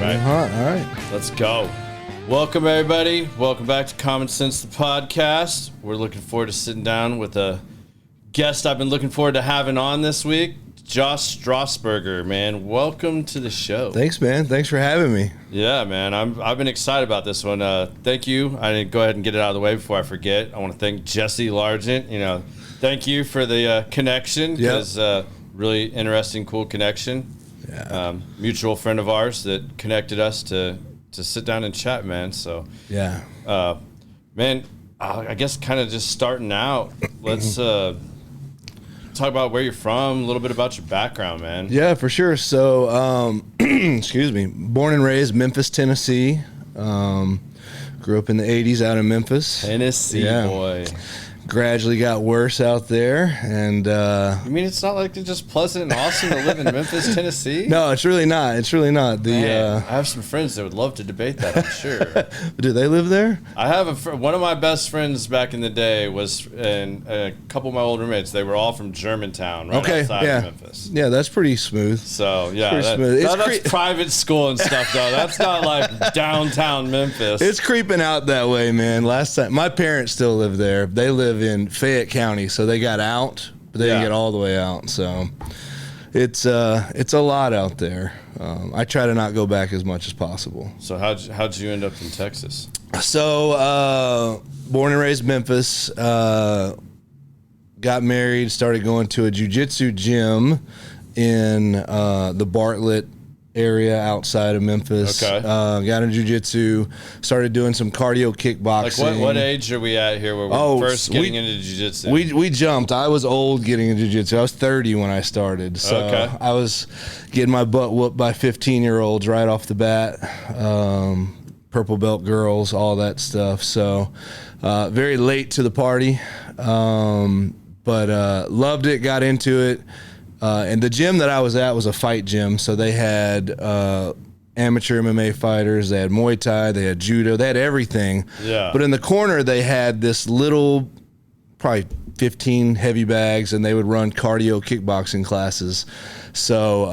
right. All right. Let's go. Welcome, everybody. Welcome back to Common Sense, the podcast. We're looking forward to sitting down with a guest I've been looking forward to having on this week, Josh Straussberger, man. Welcome to the show. Thanks, man. Thanks for having me. Yeah, man. I've been excited about this one. Thank you. I didn't go ahead and get it out of the way before I forget. I want to thank Jesse Largent. Thank you for the connection. Because really interesting, cool connection. Yeah. Mutual friend of ours that connected us to sit down and chat, man. So yeah, man. I guess kind of just starting out. Let's talk about where you're from, a little bit about your background, man. Yeah, for sure. So, excuse me. Born and raised Memphis, Tennessee. Grew up in the 80s out in Memphis. Tennessee boy. Gradually got worse out there, and you mean it's not like it's just pleasant and awesome to live in Memphis, Tennessee? No, it's really not. It's really not. Man, I have some friends that would love to debate that, I'm sure. Do they live there? I have one of my best friends back in the day was, and a couple of my old roommates, they were all from Germantown, right outside of Memphis. Yeah, that's pretty smooth. So, yeah, that's private school and stuff, though. That's not like downtown Memphis. It's creeping out that way, man. Last time, my parents still live there. They live in Fayette County, so they got out, but they didn't get all the way out. So it's a lot out there. I try to not go back as much as possible. So how'd you end up in Texas? So born and raised Memphis, got married, started going to a jiu-jitsu gym in the Bartlett area outside of Memphis. Okay. Got into jiu-jitsu, started doing some cardio kickboxing. Like what age are we at here where we're first getting into jiu-jitsu? We jumped. I was old getting into jiu-jitsu. I was 30 when I started. So I was getting my butt whooped by 15-year-olds right off the bat. Purple belt girls, all that stuff. So very late to the party. But loved it, got into it. And the gym that I was at was a fight gym, so they had amateur MMA fighters, they had Muay Thai, they had judo, they had everything. Yeah. But in the corner, they had this little, probably 15 heavy bags, and they would run cardio kickboxing classes. So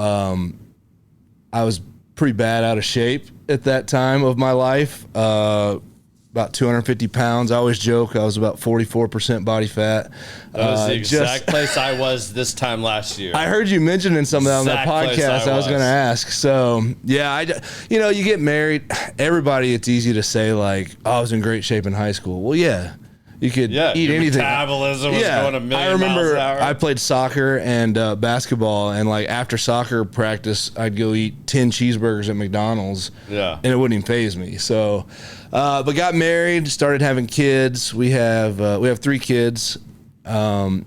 I was pretty bad out of shape at that time of my life. About 250 pounds. I always joke I was about 44% body fat. That was the exact place I was this time last year. I heard you mentioning some of that on the podcast. I was going to ask. So, yeah, you get married. Everybody, it's easy to say, like, oh, I was in great shape in high school. Well, yeah. You could eat anything. Metabolism was going a million I remember miles an hour. I played soccer and basketball, and like after soccer practice, I'd go eat 10 cheeseburgers at McDonald's. Yeah. And it wouldn't even faze me. So, but got married, started having kids. We have 3 kids. Had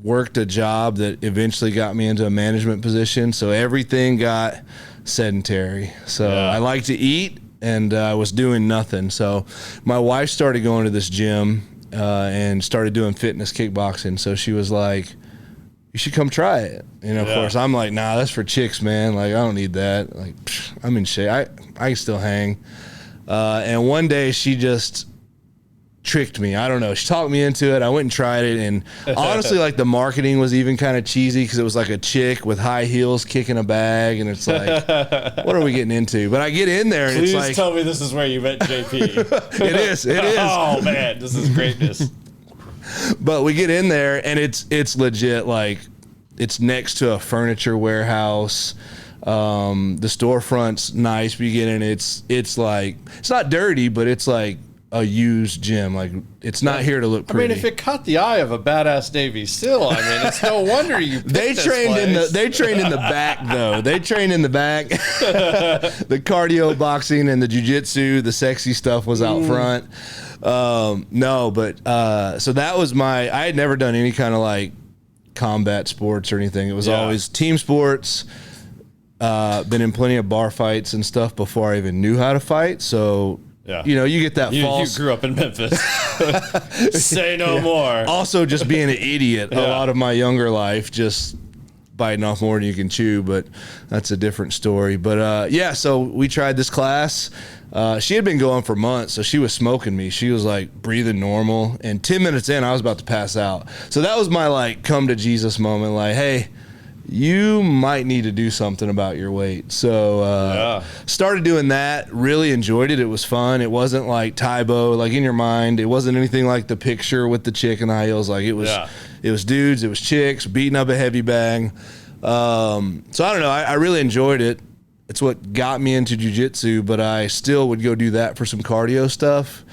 worked a job that eventually got me into a management position. So everything got sedentary. So I like to eat. And I was doing nothing. So my wife started going to this gym and started doing fitness kickboxing. So she was like, you should come try it. And of course, I'm like, nah, that's for chicks, man. Like, I don't need that. Like, I'm in shape. I can still hang. And one day she just tricked me. I don't know. She talked me into it. I went and tried it. And honestly, like the marketing was even kind of cheesy because it was like a chick with high heels kicking a bag. And it's like, what are we getting into? But I get in there and Please it's like. Tell me this is where you met JP. It is. Oh, man. This is greatness. But we get in there and it's legit. Like it's next to a furniture warehouse. The storefront's nice. But you get in, it's like, it's not dirty, but it's like a used gym. Like it's not here to look pretty. I mean, if it caught the eye of a badass Navy SEAL, I mean, it's no wonder you picked They trained in the back though. They trained in the back. The cardio boxing and the jiu-jitsu, the sexy stuff was out front. No, but so that was I had never done any kind of like combat sports or anything. It was always team sports. Been in plenty of bar fights and stuff before I even knew how to fight. So you get that false. You grew up in Memphis. Say no more. Also, just being an idiot a lot of my younger life, just biting off more than you can chew, but that's a different story. But so we tried this class. She had been going for months, so she was smoking me. She was like breathing normal, and 10 minutes in, I was about to pass out. So that was my like come to Jesus moment. Like, hey, you might need to do something about your weight. So started doing that, really enjoyed it. It was fun. It wasn't like Tybo, like in your mind. It wasn't anything like the picture with the chick in the high heels. Like it was dudes, it was chicks, beating up a heavy bag. So I don't know. I really enjoyed it. It's what got me into jiu-jitsu, but I still would go do that for some cardio stuff.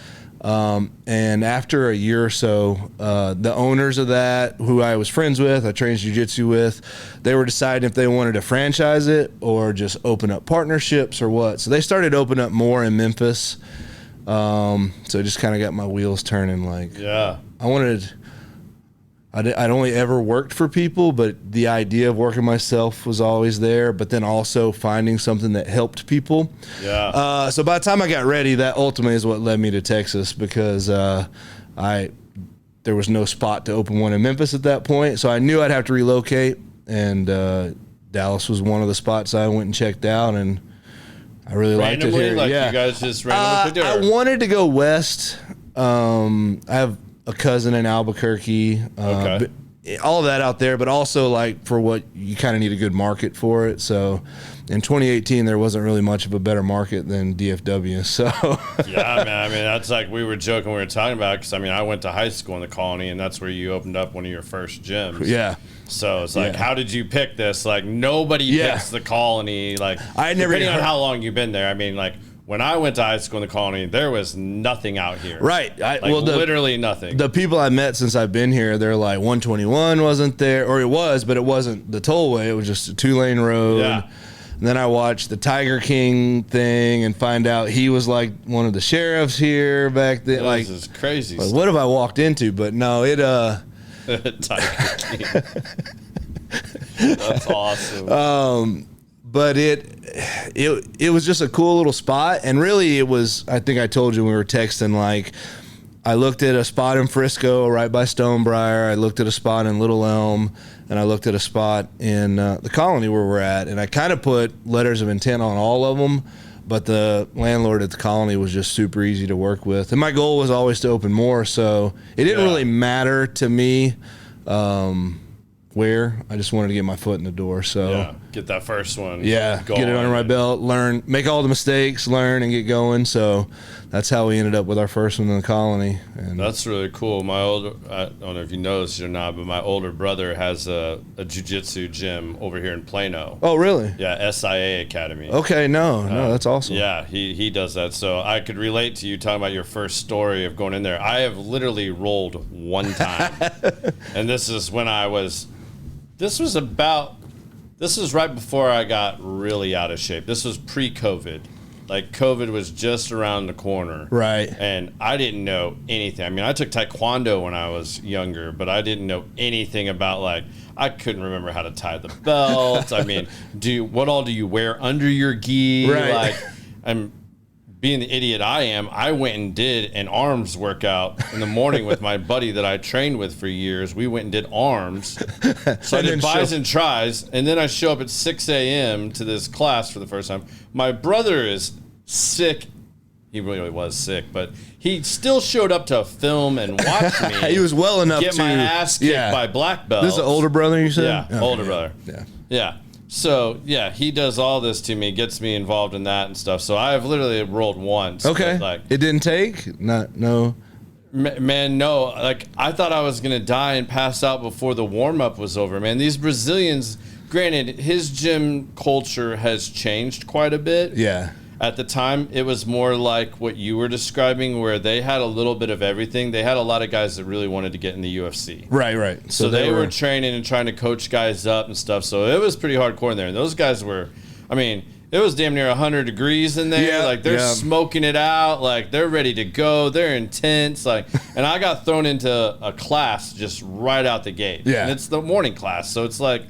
And after a year or so, the owners of that, who I was friends with, I trained jiu-jitsu with, they were deciding if they wanted to franchise it or just open up partnerships or what. So they started opening up more in Memphis. So it just kind of got my wheels turning. Like, I'd only ever worked for people, but the idea of working myself was always there, but then also finding something that helped people. Yeah. So by the time I got ready, that ultimately is what led me to Texas, because there was no spot to open one in Memphis at that point. So I knew I'd have to relocate, and Dallas was one of the spots I went and checked out, and I really liked it here. Like yeah. You guys just randomly I wanted to go west. I have a cousin in Albuquerque, all of that out there, but also like for what you kind of need a good market for it. So in 2018, there wasn't really much of a better market than DFW. So yeah, man. I mean, that's like we were joking, we were talking about, because I mean, I went to high school in the Colony, and that's where you opened up one of your first gyms. Yeah. So it's like, how did you pick this? Like, nobody picks the Colony. Like, I never depending on how long you've been there. I mean, like, when I went to high school in the Colony, there was nothing out here. Right. Literally nothing. The people I met since I've been here, they're like 121 wasn't there, or it was, but it wasn't the tollway. It was just a 2-lane road. Yeah. And then I watched the Tiger King thing and find out he was like one of the sheriffs here back then. This is crazy. Like, what have I walked into? But no, Tiger King. That's awesome. But it was just a cool little spot, and really it was, I think I told you when we were texting, like I looked at a spot in Frisco right by Stonebriar, I looked at a spot in Little Elm, and I looked at a spot in the Colony where we're at, and I kind of put letters of intent on all of them, but the landlord at the Colony was just super easy to work with, and my goal was always to open more, so it didn't really matter to me where. I just wanted to get my foot in the door. So get that first one. Yeah, get it under my belt, learn, make all the mistakes, learn, and get going. So that's how we ended up with our first one in the Colony. And that's really cool. I don't know if you know this or not, but my older brother has a jiu-jitsu gym over here in Plano. Oh, really? Yeah, SIA Academy. Okay, no, that's awesome. Yeah, he does that. So I could relate to you talking about your first story of going in there. I have literally rolled one time. And this is when this was right before I got really out of shape. This was pre-COVID. Like, COVID was just around the corner. Right. And I didn't know anything. I mean, I took Taekwondo when I was younger, but I didn't know anything about, like, I couldn't remember how to tie the belt. I mean, what all do you wear under your gi? Right. Like, I'm being the idiot I am, I went and did an arms workout in the morning with my buddy that I trained with for years. We went and did arms. So I did bis and tris, and then I show up at 6 a.m. to this class for the first time. My brother is sick. He really was sick, but he still showed up to film and watch me. He was well enough get to my ass kicked by black belts. This is an older brother, you said? Yeah, older brother. Yeah. So, yeah, he does all this to me, gets me involved in that and stuff. So I have literally rolled once. Okay. Like, it didn't take? No. Man, no. Like, I thought I was going to die and pass out before the warm-up was over, man. These Brazilians, granted, his gym culture has changed quite a bit. Yeah. At the time, it was more like what you were describing, where they had a little bit of everything. They had a lot of guys that really wanted to get in the UFC. Right. So they were training and trying to coach guys up and stuff. So it was pretty hardcore in there. And those guys were, I mean, it was damn near 100 degrees in there. Yeah, like, they're smoking it out. Like, they're ready to go. They're intense. Like, and I got thrown into a class just right out the gate. Yeah. And it's the morning class. So it's like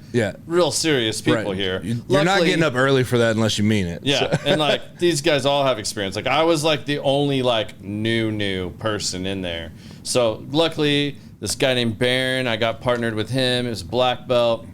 real serious people here. You're not getting up early for that unless you mean it. Yeah. And, like, these guys all have experience. Like, I was, like, the only, like, new person in there. So, luckily, this guy named Baron, I got partnered with him. It was a black belt.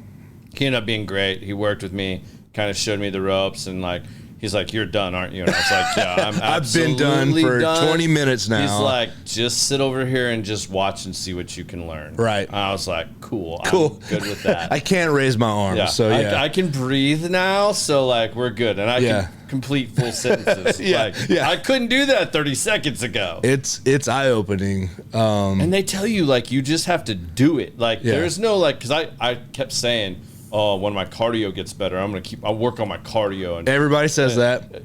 He ended up being great. He worked with me. Kind of showed me the ropes, and like He's like, you're done, aren't you? And I was like, yeah, I'm I've been done for 20 minutes now. He's like, just sit over here and just watch and see what you can learn. Right. And I was like, cool. I'm good with that. I can't raise my arms, so yeah. I can breathe now, so like we're good. And I can complete full sentences. I couldn't do that 30 seconds ago. It's eye-opening. And they tell you, like, you just have to do it. Like, there's no, like, because I kept saying, oh, when my cardio gets better, I'll work on my cardio. And everybody says that.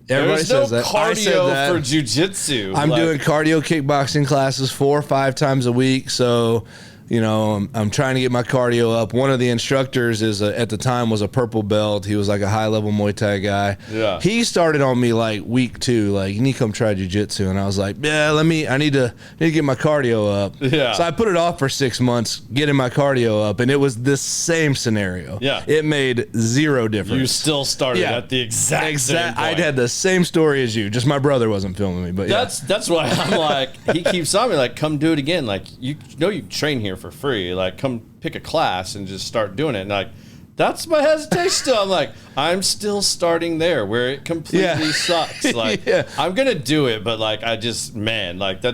Everybody says that. Cardio for jiu-jitsu. I'm doing cardio kickboxing classes 4 or 5 times a week, so you know, I'm trying to get my cardio up. One of the instructors at the time was a purple belt. He was like a high-level Muay Thai guy. Yeah. He started on me like week 2, like, you need to come try jiu-jitsu. And I was like, yeah, I need to get my cardio up. Yeah. So I put it off for 6 months, getting my cardio up, and it was the same scenario. Yeah. It made zero difference. You still started at the exact same point. I'd had the same story as you, just my brother wasn't filming me. But that's why I'm like, he keeps on me like, come do it again. Like, you know you train here for free. Like, come pick a class and just start doing it. And like, that's my hesitation still. I'm like, I'm still starting there where it completely sucks. Like, I'm gonna do it, but like, that's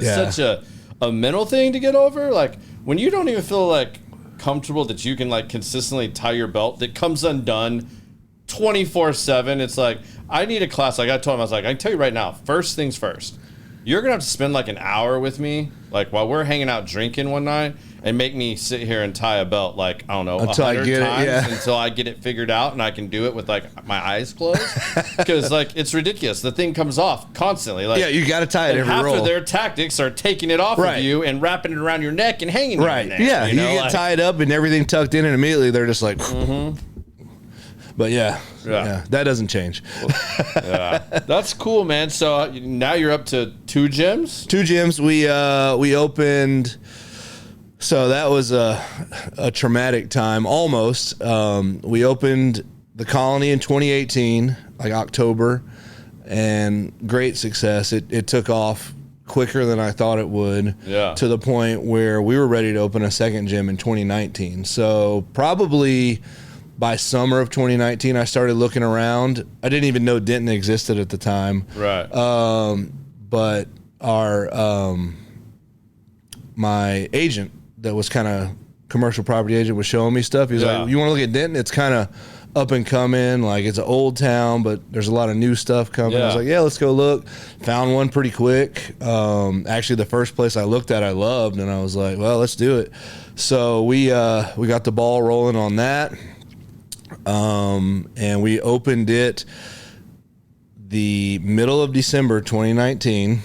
such a mental thing to get over. Like, when you don't even feel like comfortable that you can like consistently tie your belt that comes undone 24/7. It's like, I need a class. Like I told him, I was like, I can tell you right now, first things first, you're gonna have to spend like an hour with me, like while we're hanging out drinking one night, and make me sit here and tie a belt like, I don't know, 100 times until I get it figured out and I can do it with like my eyes closed. Because like, it's ridiculous. The thing comes off constantly. Like, you got to tie it every roll. Half of their tactics are taking it off of you and wrapping it around your neck and hanging it in there. Yeah, you get tied up and everything tucked in, and immediately they're just like, But that doesn't change. That's cool, man. So now you're up to 2 gyms? 2 gyms. We opened. So that was a traumatic time, almost. We opened the Colony in 2018, like October, and great success. It took off quicker than I thought it would, to the point where we were ready to open a second gym in 2019. So probably by summer of 2019, I started looking around. I didn't even know Denton existed at the time. Right. But my agent, that was kind of commercial property agent, was showing me stuff. He was like, you want to look at Denton? It's kind of up and coming. Like, it's an old town, but there's a lot of new stuff coming. I was like, let's go look. Found one pretty quick. Actually, the first place I looked at, I loved, and I was like, well, let's do it. So we got the ball rolling on that. And we opened it the middle of December 2019.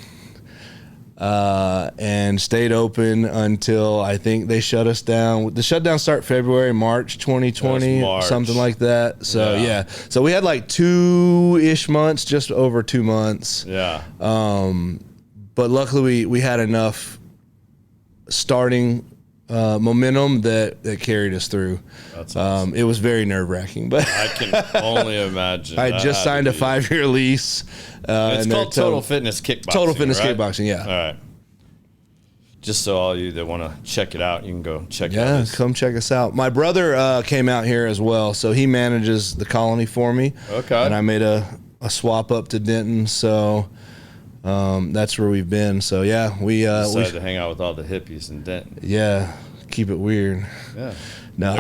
And stayed open until I think they shut us down. The shutdown started February, March 2020, something like that. So so we had like 2-ish months, just over 2 months. Yeah. But luckily we had enough starting momentum that carried us through. That's awesome. It was very nerve-wracking, but I can only imagine. I just signed a 5-year lease. It's called Total Fitness Kickboxing. Total Fitness right? Kickboxing, yeah. All right. Just so all you that want to check it out, you can go check it out. Yeah, come check us out. My brother came out here as well, so he manages the Colony for me. Okay. And I made a swap up to Denton, so that's where we've been. So yeah, we decided to hang out with all the hippies in Denton. Yeah, keep it weird. Yeah. No,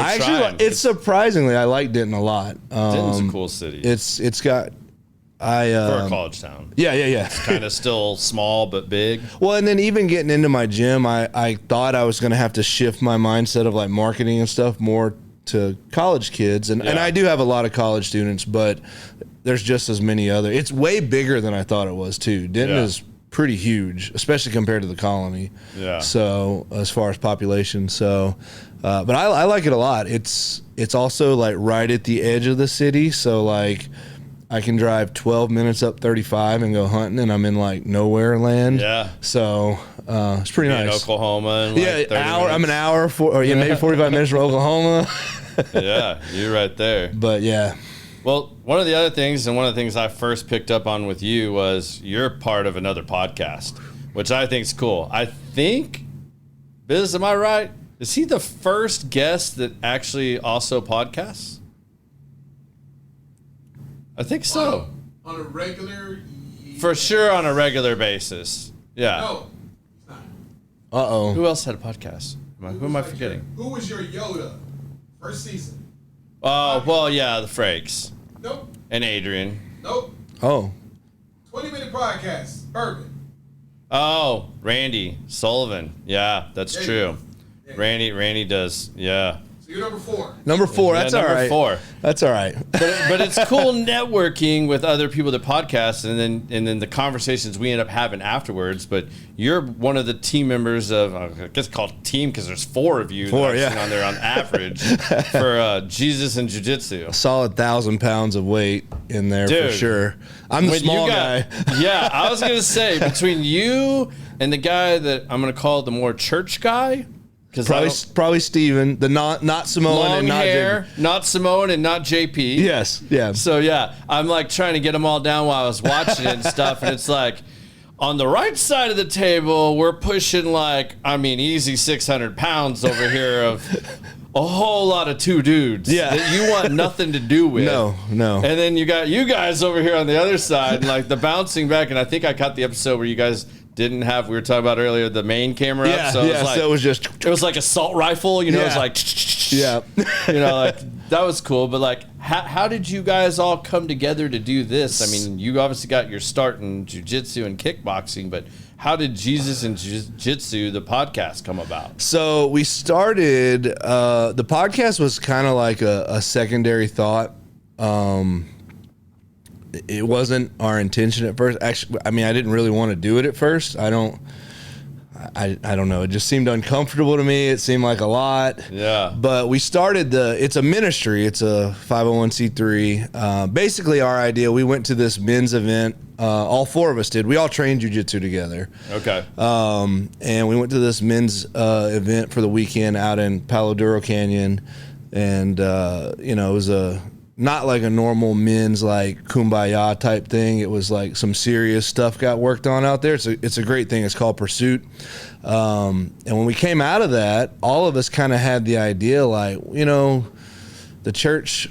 it's surprisingly, I like Denton a lot. Denton's a cool city. It's got for a college town. Yeah. It's kind of still small but big. Well, and then even getting into my gym, I thought I was going to have to shift my mindset of like marketing and stuff more to college kids, and I do have a lot of college students, but there's just as many other. It's way bigger than I thought it was too. Denton is pretty huge, especially compared to the Colony. Yeah. So as far as population, but I like it a lot. It's also like right at the edge of the city, so like I can drive 12 minutes up 35 and go hunting, and I'm in like nowhere land. Yeah. So it's pretty nice. In Oklahoma. In like 30 hour. minutes. I'm an hour maybe 45 minutes from Oklahoma. Yeah, you're right there. But yeah. Well, one of the other things, and one of the things I first picked up on with you was you're part of another podcast, which I think is cool. I think, Biz, am I right? Is he the first guest that actually also podcasts? I think so. On a regular? For sure on a regular basis. Yeah. No, it's not. Uh-oh. Who else had a podcast? Who am I forgetting? Who was your Yoda? First season. Oh, well, yeah, the Frakes. Nope. And Adrian. Nope. Oh. 20-minute podcast. Bourbon. Oh, Randy Sullivan. Yeah, that's There you true. go. Yeah. Randy does. Yeah. So you're number 4. Number 4. Yeah, That's all number right. 4. That's all right. But it's cool networking with other people that podcast, and then the conversations we end up having afterwards. But you're one of the team members of, I guess called team because there's 4 of you Four, that I've yeah. seen on there on average for Jesus and Jiu-Jitsu. Solid 1,000 pounds of weight in there Dude, for sure. I'm the small guy. Yeah, I was gonna say between you and the guy that I'm gonna call the more church guy. Probably Steven, the not Samoan long and not hair, JP. not Samoan and not JP. Yes, yeah. So yeah, I'm like trying to get them all down while I was watching it and stuff, and it's like on the right side of the table, we're pushing like easy 600 pounds over here of a whole lot of 2 dudes that you want nothing to do with. No. And then you got you guys over here on the other side, like the bouncing back, and I think I caught the episode where you guys didn't have, we were talking about earlier, the main camera up. So it was like assault rifle, it was like, like that was cool. But like, how did you guys all come together to do this? I mean, you obviously got your start in jiu-jitsu and kickboxing, but how did Jesus and Jiu-Jitsu, the podcast, come about? So we started, the podcast was kind of like a secondary thought. It wasn't our intention at first. Actually, I didn't really want to do it at first. I don't know. It just seemed uncomfortable to me. It seemed like a lot. Yeah. But we started it's a ministry. It's a 501c3. Basically, our idea, we went to this men's event. All 4 of us did. We all trained jiu-jitsu together. Okay. And we went to this men's event for the weekend out in Palo Duro Canyon. And, it was not like a normal men's like kumbaya type thing. It was like some serious stuff got worked on out there. It's a great thing. It's called Pursuit. And when we came out of that, all of us kind of had the idea like, the church,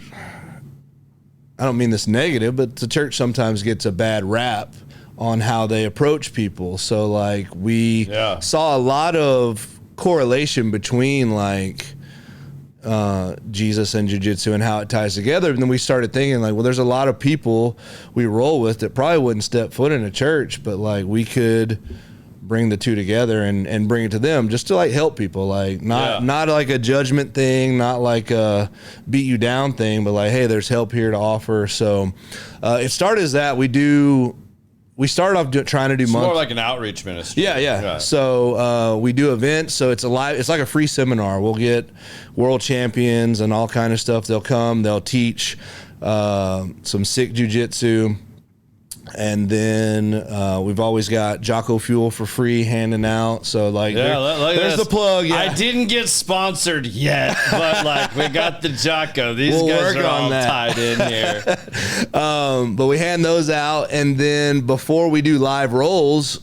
I don't mean this negative, but the church sometimes gets a bad rap on how they approach people. So like we saw a lot of correlation between like, Jesus and jiu-jitsu and how it ties together. And then we started thinking like, well, there's a lot of people we roll with that probably wouldn't step foot in a church, but like we could bring the 2 together and bring it to them just to like help people, like not like a judgment thing, not like a beat you down thing, but like, hey, there's help here to offer. So it started as that. We started off trying to do more like an outreach ministry. Yeah. So we do events. So it's like a free seminar. We'll get world champions and all kind of stuff. They'll come. They'll teach some sick jiu-jitsu. And then we've always got Jocko Fuel for free handing out. So like, there's the plug. Yeah. I didn't get sponsored yet, but like we got the Jocko. These guys are all tied in here. But we hand those out, and then before we do live rolls,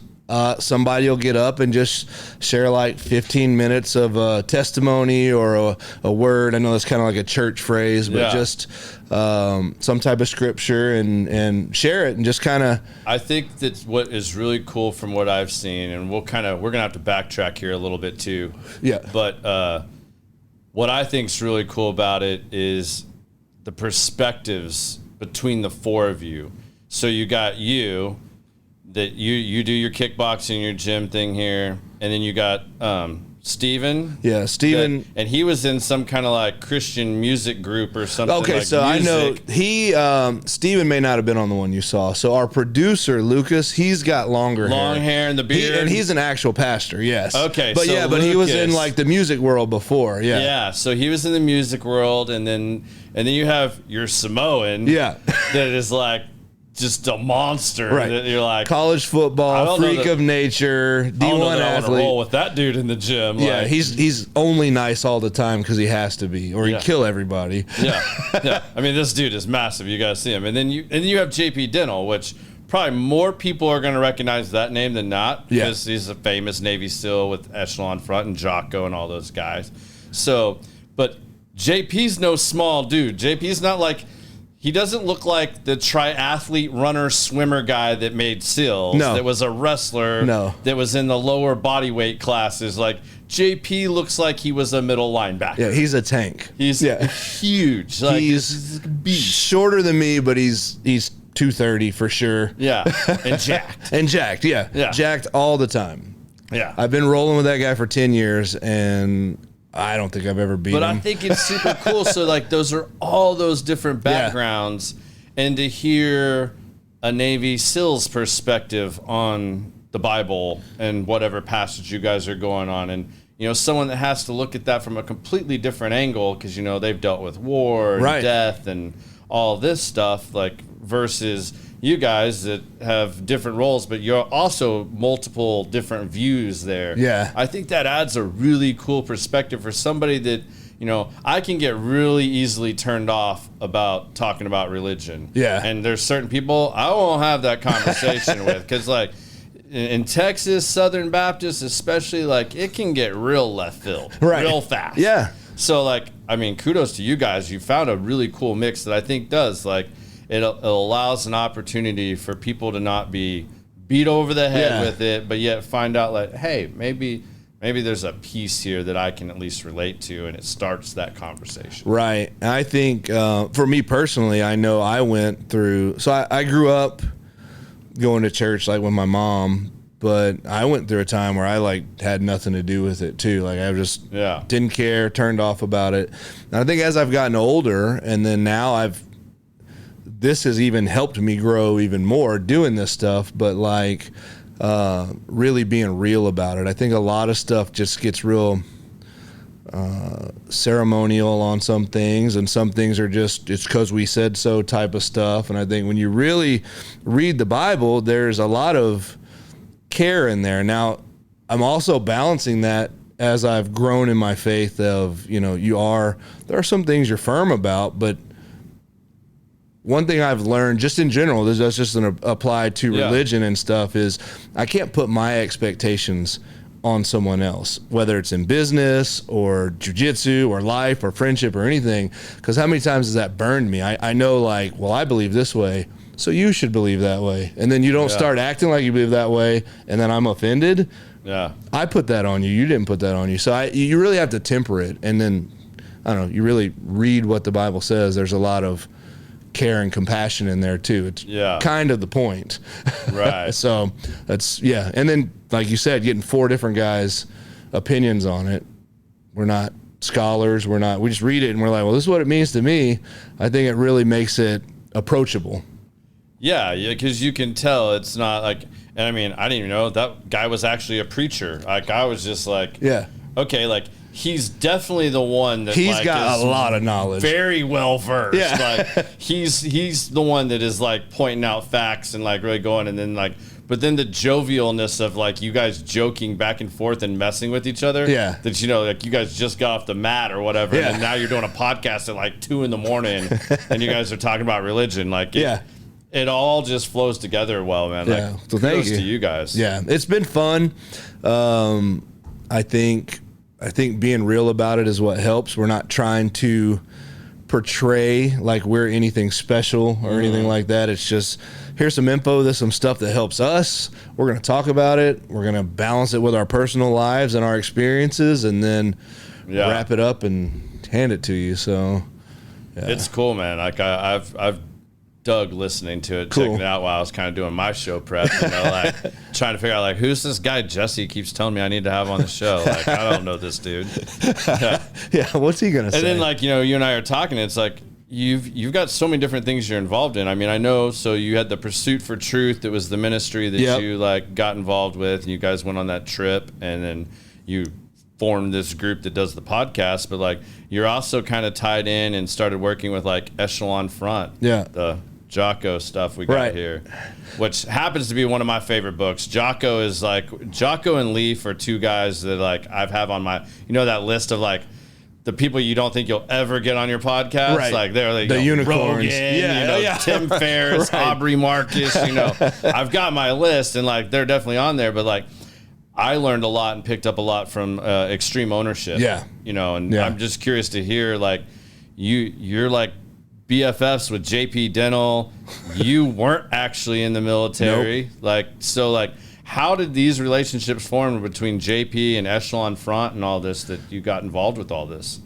somebody will get up and just share like 15 minutes of testimony or a word. I know that's kind of like a church phrase, but just some type of scripture and share it and just kind of. I think that's what is really cool from what I've seen, and we're gonna have to backtrack here a little bit too. Yeah. But what I think is really cool about it is the perspectives between the 4 of you. So you got you. That you do your kickboxing, your gym thing here, and then you got Steven. Yeah, Steven. And he was in some kind of like Christian music group or something. Okay, like so music. I know Steven may not have been on the one you saw. So our producer, Lucas, he's got long hair and the beard. And he's an actual pastor, yes. Okay, but so but he was in Lucas. like the music world before, yeah. Yeah, so he was in the music world, and then you have your Samoan. Yeah. That is like just a monster. Right. That you're like college football, freak of nature, D1 I don't know that I want to athlete. roll with that dude in the gym. Yeah, like, he's only nice all the time because he has to be, or he'd kill everybody. Yeah. I mean, this dude is massive. You guys see him, and then you have JP Dental, which probably more people are going to recognize that name than not because he's a famous Navy SEAL with Echelon Front and Jocko and all those guys. So, but JP's no small dude. JP's not like. he doesn't look like the triathlete, runner, swimmer guy that made SEALs. No. That was a wrestler. No. That was in the lower body weight classes. Like, JP looks like he was a middle linebacker. Yeah, he's a tank. He's huge. Like, He's a beast. shorter than me, but he's 230 for sure. Yeah, and jacked. And jacked, yeah. Jacked all the time. Yeah. I've been rolling with that guy for 10 years, and I don't think I've ever beat him. But I think it's super cool. So, like, those are all those different backgrounds. And to hear a Navy SEALs perspective on the Bible and whatever passage you guys are going on. And, you know, someone that has to look at that from a completely different angle because, you know, they've dealt with war and death and all this stuff, like, versus you guys that have different roles, but you're also multiple different views there. Yeah. I think that adds a really cool perspective for somebody that, you know, I can get really easily turned off about talking about religion. Yeah. And there's certain people I won't have that conversation with because, like, in Texas, Southern Baptist especially, like, it can get real left field real fast. Yeah. So, like, I mean, kudos to you guys. You found a really cool mix that I think does, like, it allows an opportunity for people to not be beat over the head with it, but yet find out, like, hey, maybe there's a piece here that I can at least relate to, and it starts that conversation. Right. And I think for me personally, I know I went through, so I grew up going to church, like, with my mom, but I went through a time where I, like, had nothing to do with it too. Like, I just didn't care, turned off about it. And I think as I've gotten older, and then now this has even helped me grow even more doing this stuff, but, like, really being real about it. I think a lot of stuff just gets real ceremonial on some things, and some things are just, it's because we said so type of stuff. And I think when you really read the Bible, there's a lot of care in there. Now, I'm also balancing that as I've grown in my faith of, you know, there are some things you're firm about, but one thing I've learned just in general, that's just applied to religion and stuff, is I can't put my expectations on someone else, whether it's in business or jiu-jitsu or life or friendship or anything, because how many times has that burned me? I know, like, well, I believe this way, so you should believe that way. And then you don't start acting like you believe that way, and then I'm offended. Yeah. I put that on you. You didn't put that on you. So you really have to temper it. And then, I don't know, you really read what the Bible says. There's a lot of care and compassion in there too. It's kind of the point. Right. So that's, and then, like you said, getting 4 different guys' opinions on it. We're not scholars. We just read it and we're like, well, this is what it means to me. I think it really makes it approachable. Yeah, because you can tell it's not like, and I mean, I didn't even know that guy was actually a preacher. Like, I was just like, okay, like, he's definitely the one that, he's, like, got a lot of knowledge, very well versed. Yeah. Like, he's the one that is, like, pointing out facts and, like, really going, and then, like, but then the jovialness of, like, you guys joking back and forth and messing with each other. Yeah. That, you know, like, you guys just got off the mat or whatever, and now you're doing a podcast at, like, 2 a.m. and you guys are talking about religion. Like, it all just flows together well, man. Like, so thank you to you guys. Yeah, it's been fun. I think being real about it is what helps. We're not trying to portray like we're anything special or anything like that. It's just, here's some info, there's some stuff that helps us. We're going to talk about it. We're going to balance it with our personal lives and our experiences, and then wrap it up and hand it to you. So it's cool, man. Like, I've dug listening to it, checking it out while I was kind of doing my show prep, you know, like trying to figure out, like, who's this guy Jesse keeps telling me I need to have on the show? Like, I don't know this dude. What's he gonna say? And then, like, you know, you and I are talking, it's like you've got so many different things you're involved in. I mean, I know, so you had the Pursuit for Truth, that was the ministry that you, like, got involved with, and you guys went on that trip, and then you formed this group that does the podcast, but, like, you're also kind of tied in and started working with, like, Echelon Front, the Jocko stuff we got here, which happens to be one of my favorite books. Jocko is, like, Jocko and Leaf are 2 guys that, like, I've have on my, you know, that list of, like, the people you don't think you'll ever get on your podcast. Right. Like, they're like, the unicorns. Rogan, Tim Ferriss, Aubrey Marcus, you know. I've got my list, and, like, they're definitely on there, but, like, I learned a lot and picked up a lot from Extreme Ownership. Yeah. You know, and I'm just curious to hear, like, you're, like, BFFs with JP Dental. You weren't actually in the military. Nope. How did these relationships form between JP and Echelon Front and all this that you got involved with all this?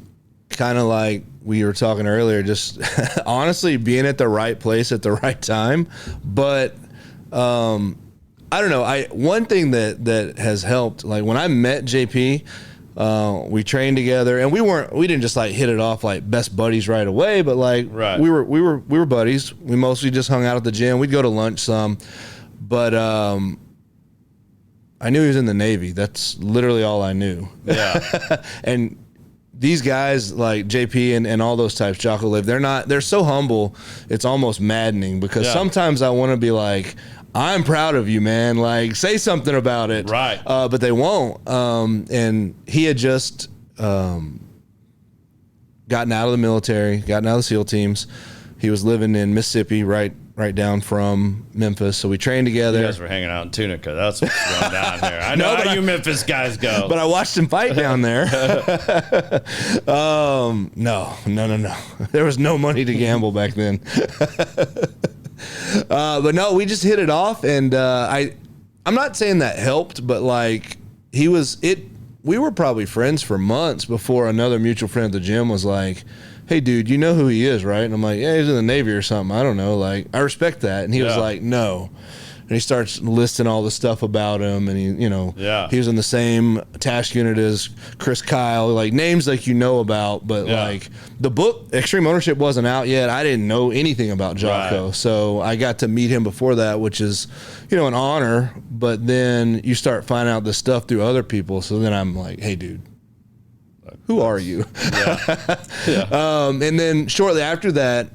Kind of like we were talking earlier, just honestly being at the right place at the right time. But I don't know. One thing that has helped, like when I met JP, we trained together, and we didn't just like hit it off like best buddies right away, but like we were buddies. We mostly just hung out at the gym. We'd go to lunch some, but I knew he was in the Navy. That's literally all I knew. Yeah. And these guys like JP and all those types, Jocko Live, they're so humble. It's almost maddening because sometimes I want to be like, I'm proud of you, man. Like, say something about it. Right. But they won't. And he had just gotten out of the military, gotten out of the SEAL teams. He was living in Mississippi, right down from Memphis. So we trained together. You guys were hanging out in Tunica. That's what's going down here. I know how you Memphis guys go. But I watched him fight down there. No. There was no money to gamble back then. But no, we just hit it off, and I'm not saying that helped, but like we were probably friends for months before another mutual friend at the gym was like, hey dude, you know who he is, right? And I'm like, yeah, he's in the Navy or something. I don't know. Like, I respect that. And he was like, no. And he starts listing all the stuff about him, and he was in the same task unit as Chris Kyle, like names like about, but like the book Extreme Ownership wasn't out yet. I didn't know anything about Jocko, so I got to meet him before that, which is an honor. But then you start finding out this stuff through other people, so then I'm like, hey dude, who are you? And then shortly after that,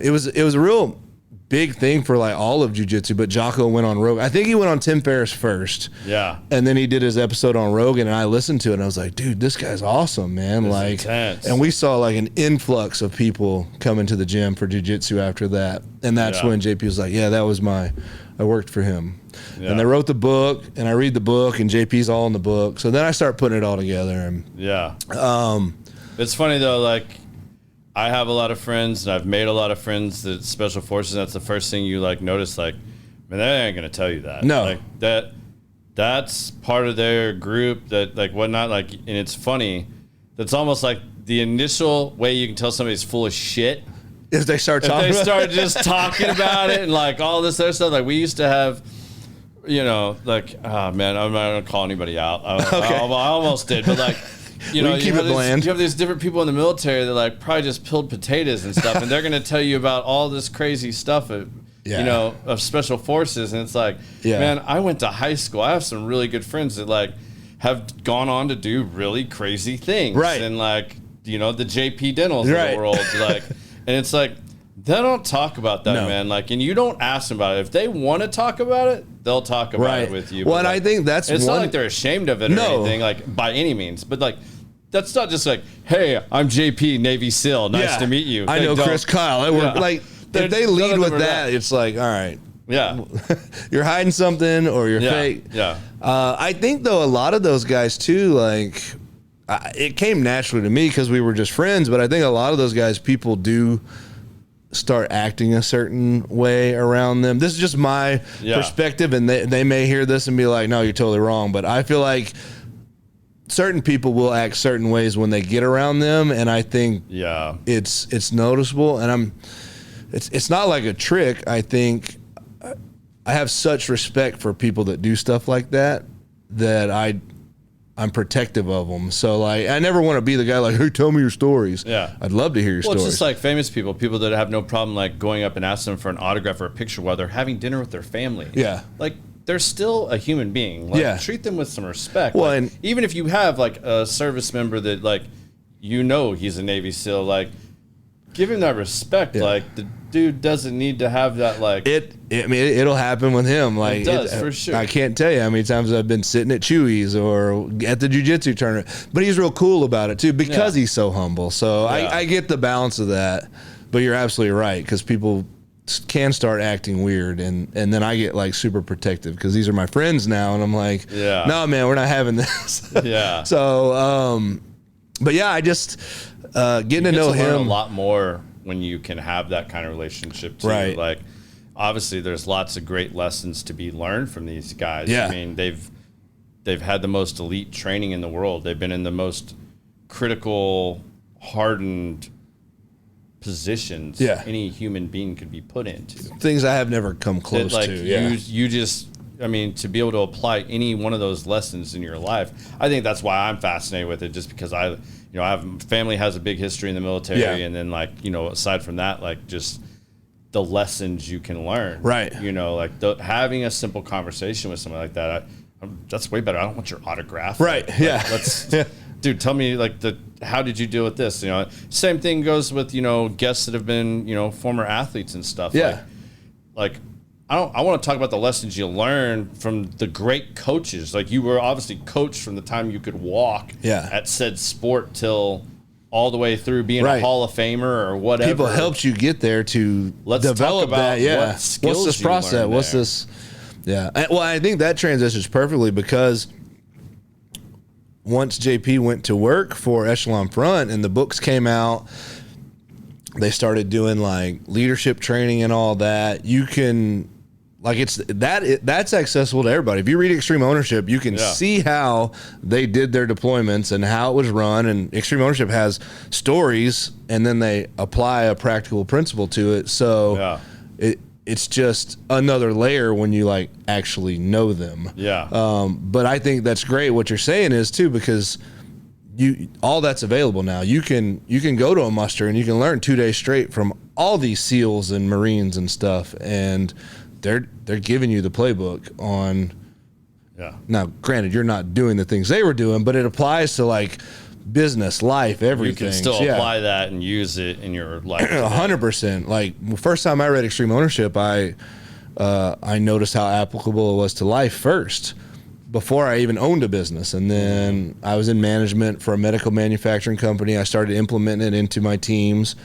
it was a real big thing for like all of jiu-jitsu, but Jocko went on Rogan. I think he went on Tim Ferriss first. Yeah. And then he did his episode on Rogan, and I listened to it, and I was like, dude, this guy's awesome, man. It's like intense. And we saw like an influx of people coming to the gym for jiu-jitsu after that. And that's when JP was like, yeah, I worked for him. Yeah. And they wrote the book, and I read the book, and JP's all in the book. So then I start putting it all together. And it's funny though, like I have a lot of friends, and I've made a lot of friends that Special Forces. That's the first thing you like notice. Like, man, they ain't gonna tell you that. No, like that's part of their group. That like whatnot. Like, and it's funny. That's almost like the initial way you can tell somebody's full of shit. If they start just talking about it and like all this other stuff. Like we used to have, like, oh man, I'm not gonna call anybody out. I almost did, but like. You have these different people in the military that like probably just peeled potatoes and stuff, and they're going to tell you about all this crazy stuff of Special Forces, and it's like, man, I went to high school. I have some really good friends that like have gone on to do really crazy things, right? And like the JP Dentals of the world, like, and it's like they don't talk about that, man. Like, and you don't ask them about it. If they want to talk about it, they'll talk about it with you. Well, and I think it's not like they're ashamed of it or anything, like by any means, but like. That's not just like, hey, I'm JP, Navy SEAL. Nice to meet you. I know Chris Kyle. Like, if they lead with that, it's like, all right. Yeah. You're hiding something or you're fake. Yeah. I think, though, a lot of those guys, too, like, it came naturally to me because we were just friends, but I think a lot of those guys, people do start acting a certain way around them. This is just my perspective, and they may hear this and be like, no, you're totally wrong. But I feel like certain people will act certain ways when they get around them, and I think it's noticeable. And it's not like a trick. I think I have such respect for people that do stuff like that I'm protective of them. So like, I never want to be the guy like, hey, tell me your stories. Yeah, I'd love to hear your stories. Well, it's just like famous people that have no problem like going up and asking them for an autograph or a picture while they're having dinner with their family. Yeah, like. They're still a human being. Like, treat them with some respect. Well, like, and even if you have like a service member that like, he's a Navy SEAL, like, give him that respect. Yeah. Like, the dude doesn't need to have that. Like, it'll happen with him. Like, it does for sure. I can't tell you how many times I've been sitting at Chewy's or at the jiu-jitsu tournament, but he's real cool about it too because he's so humble. So I get the balance of that. But you're absolutely right, because people can start acting weird, and then I get like super protective because these are my friends now, and I'm like, no man, we're not having this. So but I just getting to know him a lot more when you can have that kind of relationship too. Right. Like, obviously there's lots of great lessons to be learned from these guys. Yeah. I mean, they've had the most elite training in the world. They've been in the most critical, hardened positions any human being could be put into. Things I have never come close to. You just, I mean, to be able to apply any one of those lessons in your life, I think that's why I'm fascinated with it, just because I have family has a big history in the military, and then aside from that, like just the lessons you can learn. Right. Having a simple conversation with someone like that, that's way better. I don't want your autograph. Right. Let's, dude, tell me how did you deal with this? Same thing goes with, guests that have been, former athletes and stuff. Yeah. I want to talk about the lessons you learned from the great coaches. Like, you were obviously coached from the time you could walk at said sport till all the way through being a Hall of Famer or whatever. People helped you get there to develop that. Yeah. What skills what's this process? What's this? Yeah. Well, I think that transitions perfectly, because once JP went to work for Echelon Front and the books came out, they started doing like leadership training and all that. You can, that's accessible to everybody. If you read Extreme Ownership, you can see how they did their deployments and how it was run. And Extreme Ownership has stories, and then they apply a practical principle to it. So it's just another layer when you actually know them. Yeah. But I think that's great what you're saying is too, because all that's available now. You can go to a muster and you can learn 2 days straight from all these SEALs and Marines and stuff, and they're giving you the playbook on. Yeah. Now, granted, you're not doing the things they were doing, but it applies to business, life, everything. You can still apply that and use it in your life. 100%. First time I read Extreme Ownership, I noticed how applicable it was to life first, before I even owned a business. And then I was in management for a medical manufacturing company. I started implementing it into my teams,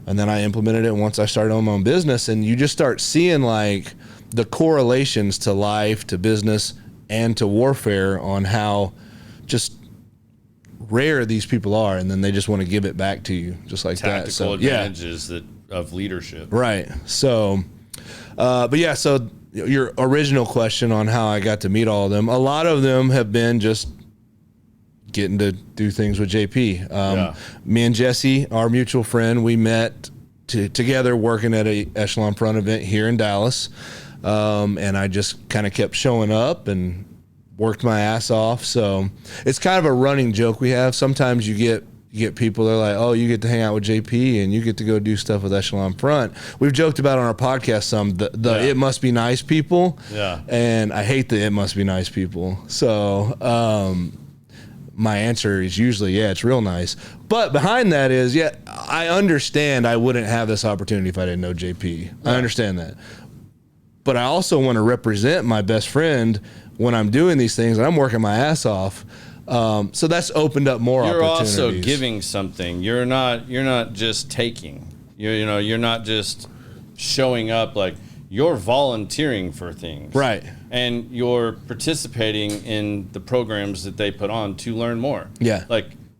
and then I implemented it once I started owning my own business. And you just start seeing the correlations to life, to business, and to warfare on how just rare these people are, and then they just want to give it back to you just like tactical that. So advantages of leadership. Right. So, so your original question on how I got to meet all of them, a lot of them have been just getting to do things with JP. Me and Jesse, our mutual friend, we met together working at a Echelon Front event here in Dallas. And I just kind of kept showing up and worked my ass off. So it's kind of a running joke we have. Sometimes you get people, they're like, oh, you get to hang out with JP and you get to go do stuff with Echelon Front. We've joked about on our podcast some, it must be nice people. Yeah. And I hate the it must be nice people. So my answer is usually, it's real nice. But behind that is, I understand I wouldn't have this opportunity if I didn't know JP. Yeah. I understand that. But I also want to represent my best friend when I'm doing these things, and I'm working my ass off. So that's opened up more opportunities. You're also giving something. You're not just taking. You're not just showing up. You're volunteering for things. Right. And you're participating in the programs that they put on to learn more. Yeah.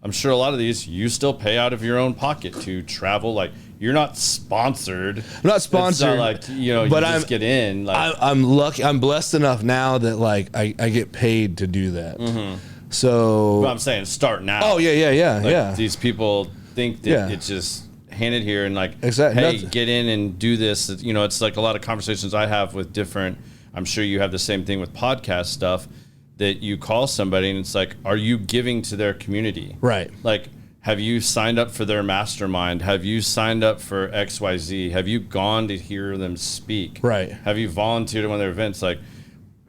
I'm sure a lot of these you still pay out of your own pocket to travel. You're not sponsored. I'm not sponsored. It's not but you just get in. I'm lucky. I'm blessed enough now that I get paid to do that. Mm-hmm. So. But I'm saying start now. Oh yeah. These people think that it's just handed here and exactly. Hey, get in and do this. It's a lot of conversations I have with different. I'm sure you have the same thing with podcast stuff. That you call somebody and it's are you giving to their community? Right. Have you signed up for their mastermind? Have you signed up for XYZ? Have you gone to hear them speak? Right. Have you volunteered at one of their events?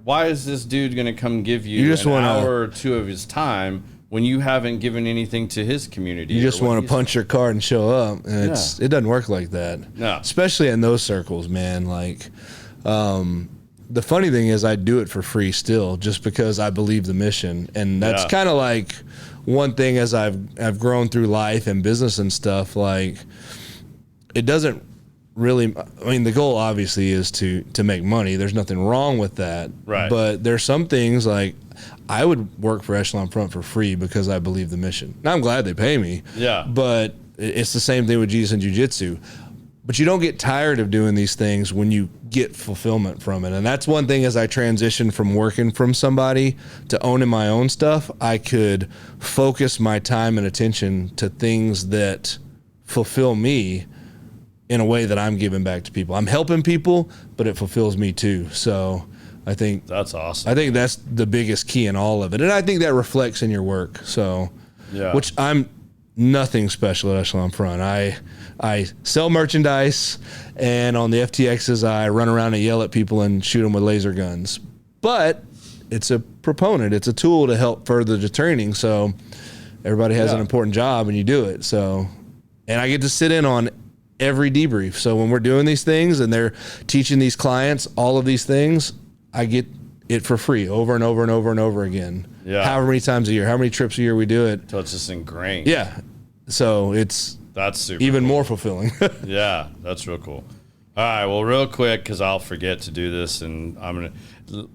Why is this dude going to come give you an hour or two of his time when you haven't given anything to his community? You just want to punch your card and show up. And it doesn't work like that. No. Especially in those circles, man. The funny thing is I do it for free still just because I believe the mission. And that's kind of one thing as I've grown through life and business and stuff, it doesn't really, the goal obviously is to make money. There's nothing wrong with that. Right. But there's some things I would work for Echelon Front for free because I believe the mission. Now I'm glad they pay me. Yeah. But it's the same thing with Jesus and Jiu-Jitsu. but you don't get tired of doing these things when you get fulfillment from it. And that's one thing, as I transitioned from working from somebody to owning my own stuff, I could focus my time and attention to things that fulfill me in a way that I'm giving back to people. I'm helping people, but it fulfills me too. So I think that's awesome. I think that's the biggest key in all of it. And I think that reflects in your work. So, which I'm nothing special at Echelon Front. I sell merchandise, and on the FTXs, I run around and yell at people and shoot them with laser guns. But it's a proponent. It's a tool to help further the training. So everybody has an important job, and you do it. So, and I get to sit in on every debrief. So when we're doing these things and they're teaching these clients all of these things, I get it for free over and over and over and over again. Yeah. However many times a year, how many trips a year we do it. So it's just ingrained. Yeah. So that's super even cool. more fulfilling. Yeah, that's real cool. All right, well, real quick, because I'll forget to do this, and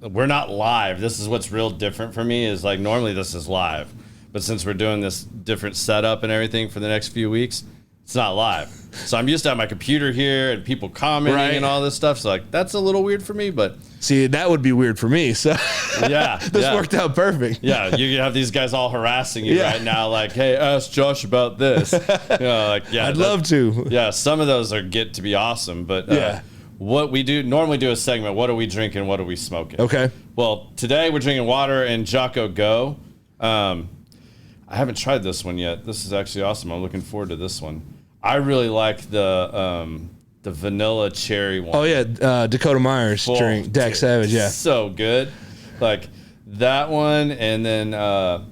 we're not live. This is what's real different for me is like normally this is live, but since we're doing this different setup and everything for the next few weeks, it's not live. So I'm used to have my computer here and people commenting and all this stuff. So like that's a little weird for me, but see, that would be weird for me. So this worked out perfect. Yeah, you have these guys all harassing you right now, like, hey, ask Josh about this. I'd love to. Yeah, some of those get to be awesome, but what we normally do a segment. What are we drinking? What are we smoking? Okay. Well, today we're drinking water and Jocko Go. I haven't tried this one yet. This is actually awesome. I'm looking forward to this one. I really like the vanilla cherry one. Oh yeah, Dakota Myers drink, Dak Savage. Yeah, so good. Like that one, and then the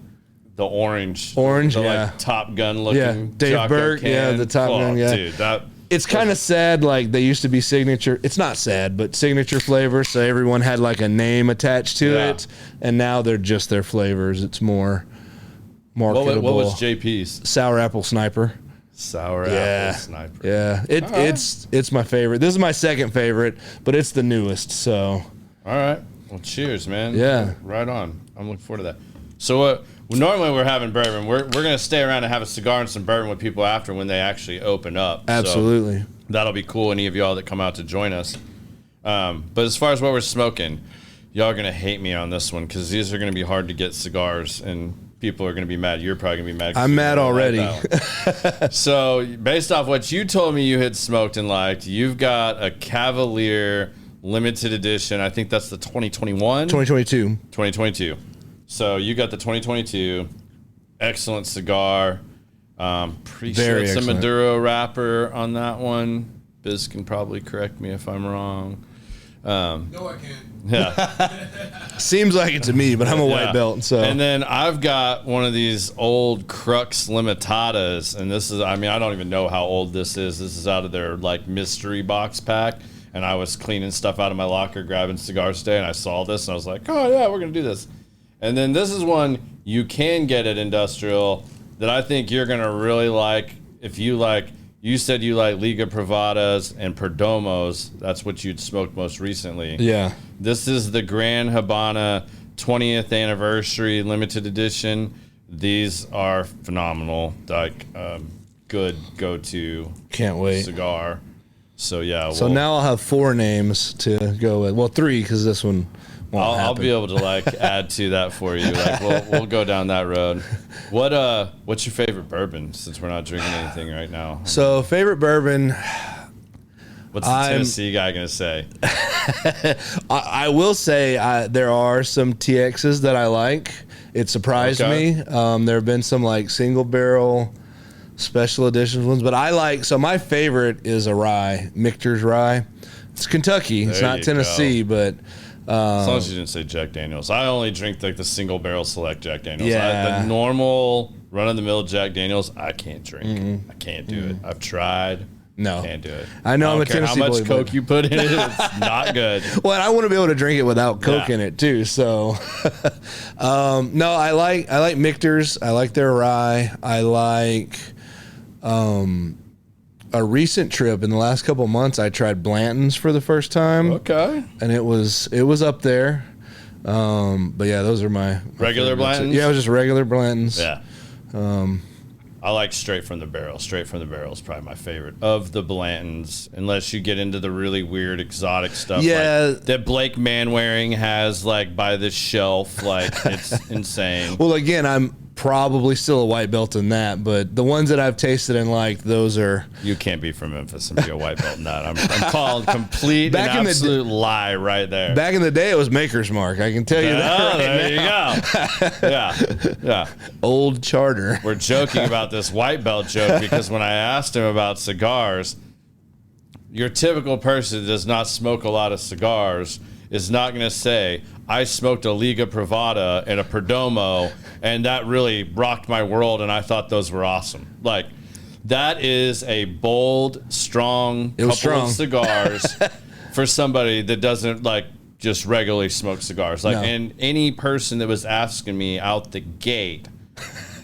orange, like Top Gun looking. Yeah, Dave Jocko Burke. can. Yeah, the Top Gun. Yeah, dude, it's kind of sad. Like they used to be signature. It's not sad, but signature flavors. So everyone had like a name attached to it, and now they're just their flavors. It's more marketable. What was JP's? Sour Apple Sniper. Sour Apple Sniper. Yeah, it's my favorite. This is my second favorite, but it's the newest. So, all right. Well, cheers, man. Yeah, right on. I'm looking forward to that. So, normally we're having bourbon. We're gonna stay around and have a cigar and some bourbon with people after when they actually open up. Absolutely. So that'll be cool. Any of y'all that come out to join us. But as far as what we're smoking, y'all are gonna hate me on this one because these are gonna be hard to get cigars and. People are going to be mad. You're probably going to be mad. I'm mad already. Like so, based off what you told me you had smoked and liked, you've got a Cavalier limited edition. I think that's the 2021? 2022. 2022. So, you got the 2022. Excellent cigar. Pretty sure it's a Maduro wrapper on that one. Biz can probably correct me if I'm wrong. No, I can't. Yeah. Seems like it to me, but I'm a white belt. So. And then I've got one of these old Crux Limitadas, and this is, I don't even know how old this is. This is out of their like mystery box pack, and I was cleaning stuff out of my locker, grabbing cigars today, and I saw this, and I was like, oh yeah, we're gonna do this. And then this is one you can get at Industrial that I think you're gonna really like if you like. You said you like Liga Privadas and Perdomos. That's what you'd smoked most recently. Yeah. This is the Grand Habana 20th anniversary limited edition. These are phenomenal. Like good go-to. Can't wait. Cigar. So yeah. So now I'll have 4 names to go with. Well, 3 because this one. I'll be able to like add to that for you. Like we'll go down that road. What's your favorite bourbon since we're not drinking anything right now? So favorite bourbon. What's the Tennessee guy gonna say? I will say there are some TXs that I like. It surprised me. There have been some like single barrel special editions ones, but I like. So my favorite is a rye, Michter's rye. It's Kentucky. It's not Tennessee, but. As long as you didn't say Jack Daniels. I only drink like the single barrel select Jack Daniels. Yeah. The normal run-of-the-mill Jack Daniels, I can't drink. I can't do it. I've tried. No. Can't do it. I know I'm a care Tennessee how much boy, Coke you put in it, it's not good. Well, I want to be able to drink it without Coke in it too. So, no, I like Michter's. I like their rye. I like a recent trip in the last couple of months. I tried Blanton's for the first time. Okay. And it was up there. But yeah, those are my regular favorites. Blanton's. Yeah, it was just regular Blanton's. Yeah. I like straight from the barrel. Straight from the barrel is probably my favorite of the Blantons, unless you get into the really weird exotic stuff like that Blake Manwaring has like by the shelf. Like it's insane. Well, again, I'm probably still a white belt in that, but the ones that I've tasted and liked, those are... You can't be from Memphis and be a white belt in that. I'm calling complete and absolute lie right there. Back in the day, it was Maker's Mark. I can tell you that. There you go. Yeah. Old charter. We're joking about this white belt joke because when I asked him about cigars, your typical person that does not smoke a lot of cigars is not going to say, I smoked a Liga Privada and a Perdomo, and that really rocked my world, and I thought those were awesome. Like, that is a bold, strong couple of cigars for somebody that doesn't, like, just regularly smoke cigars. Like, and any person that was asking me out the gate,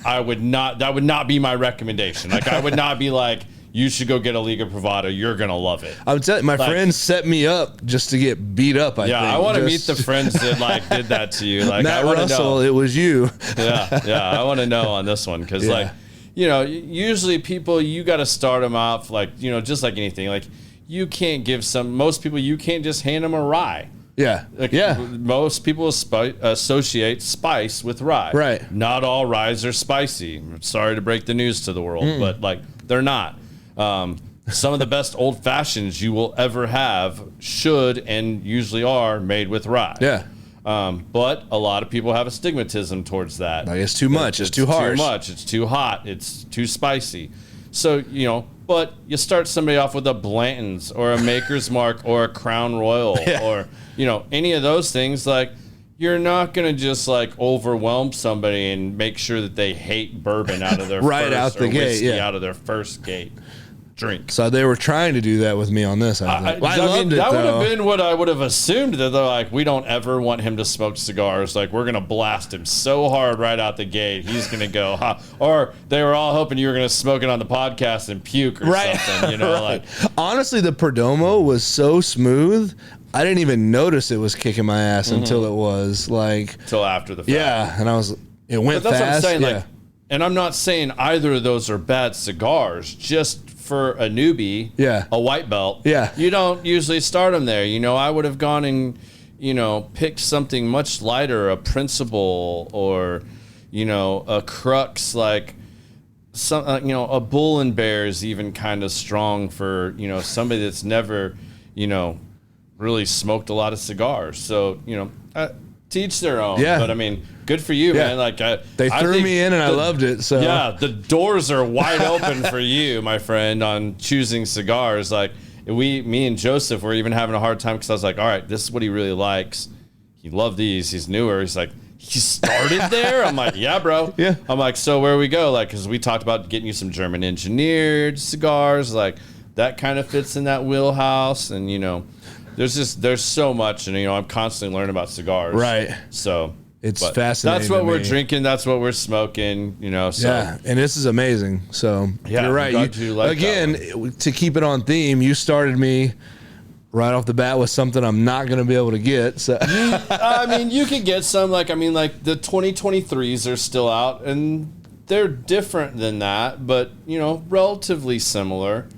that would not be my recommendation. Like, I would not be like, you should go get a Liga Privada. You're going to love it. I would tell you, my friends set me up just to get beat up, I think. I want to meet the friends that like did that to you. Like, Matt Russell, it was you. I want to know on this one because, like, you know, usually people, you got to start them off, like, you know, just like anything. Like, you can't give most people, you can't just hand them a rye. Yeah. Like, most people associate spice with rye. Right. Not all ryes are spicy. I'm sorry to break the news to the world, but, like, they're not. Some of the best old fashions you will ever have should and usually are made with rye. Yeah. But a lot of people have a stigmatism towards that. Like, it's too much. It's too harsh. Too much. It's too hot. It's too spicy. So, you know, but you start somebody off with a Blanton's or a Maker's Mark or a Crown Royal or, you know, any of those things. Like, you're not going to just, like, overwhelm somebody and make sure that they hate bourbon out of their right out the gate, out of their first gate drink. So they were trying to do that with me on this. I loved it, that would though. have been what I would have assumed, that they're like, we don't ever want him to smoke cigars. Like, we're going to blast him so hard right out the gate. He's going to go, or they were all hoping you were going to smoke it on the podcast and puke or something, you know, like. Honestly, the Perdomo was so smooth. I didn't even notice it was kicking my ass until it was like. Until after the fact. Yeah. And it went but that's fast. What I'm saying. Like, and I'm not saying either of those are bad cigars, just for a newbie, a white belt, you don't usually start them there. You know, I would have gone and, you know, picked something much lighter, a Principal or, you know, a Crux, like some, you know, a Bull and Bear is even kind of strong for, you know, somebody that's never, you know, really smoked a lot of cigars. So, you know, to each their own. Yeah. But I mean, good for you, man. Like, they threw me in and I loved it. So the doors are wide open for you, my friend, on choosing cigars. Like, me and Joseph were even having a hard time because I was like, all right, this is what he really likes. He loved these. He's newer. He's like, he started there? I'm like, yeah, bro. Yeah. I'm like, so where we go? Like, because we talked about getting you some German engineered cigars. Like, that kind of fits in that wheelhouse. And, you know, there's so much. And, you know, I'm constantly learning about cigars. Right. So it's fascinating. That's what we're drinking. That's what we're smoking, you know. So. Yeah, and this is amazing. So you're right. To keep it on theme, you started me right off the bat with something I'm not going to be able to get. So I mean, you can get some. Like, I mean, like the 2023s are still out, and they're different than that, but, you know, relatively similar.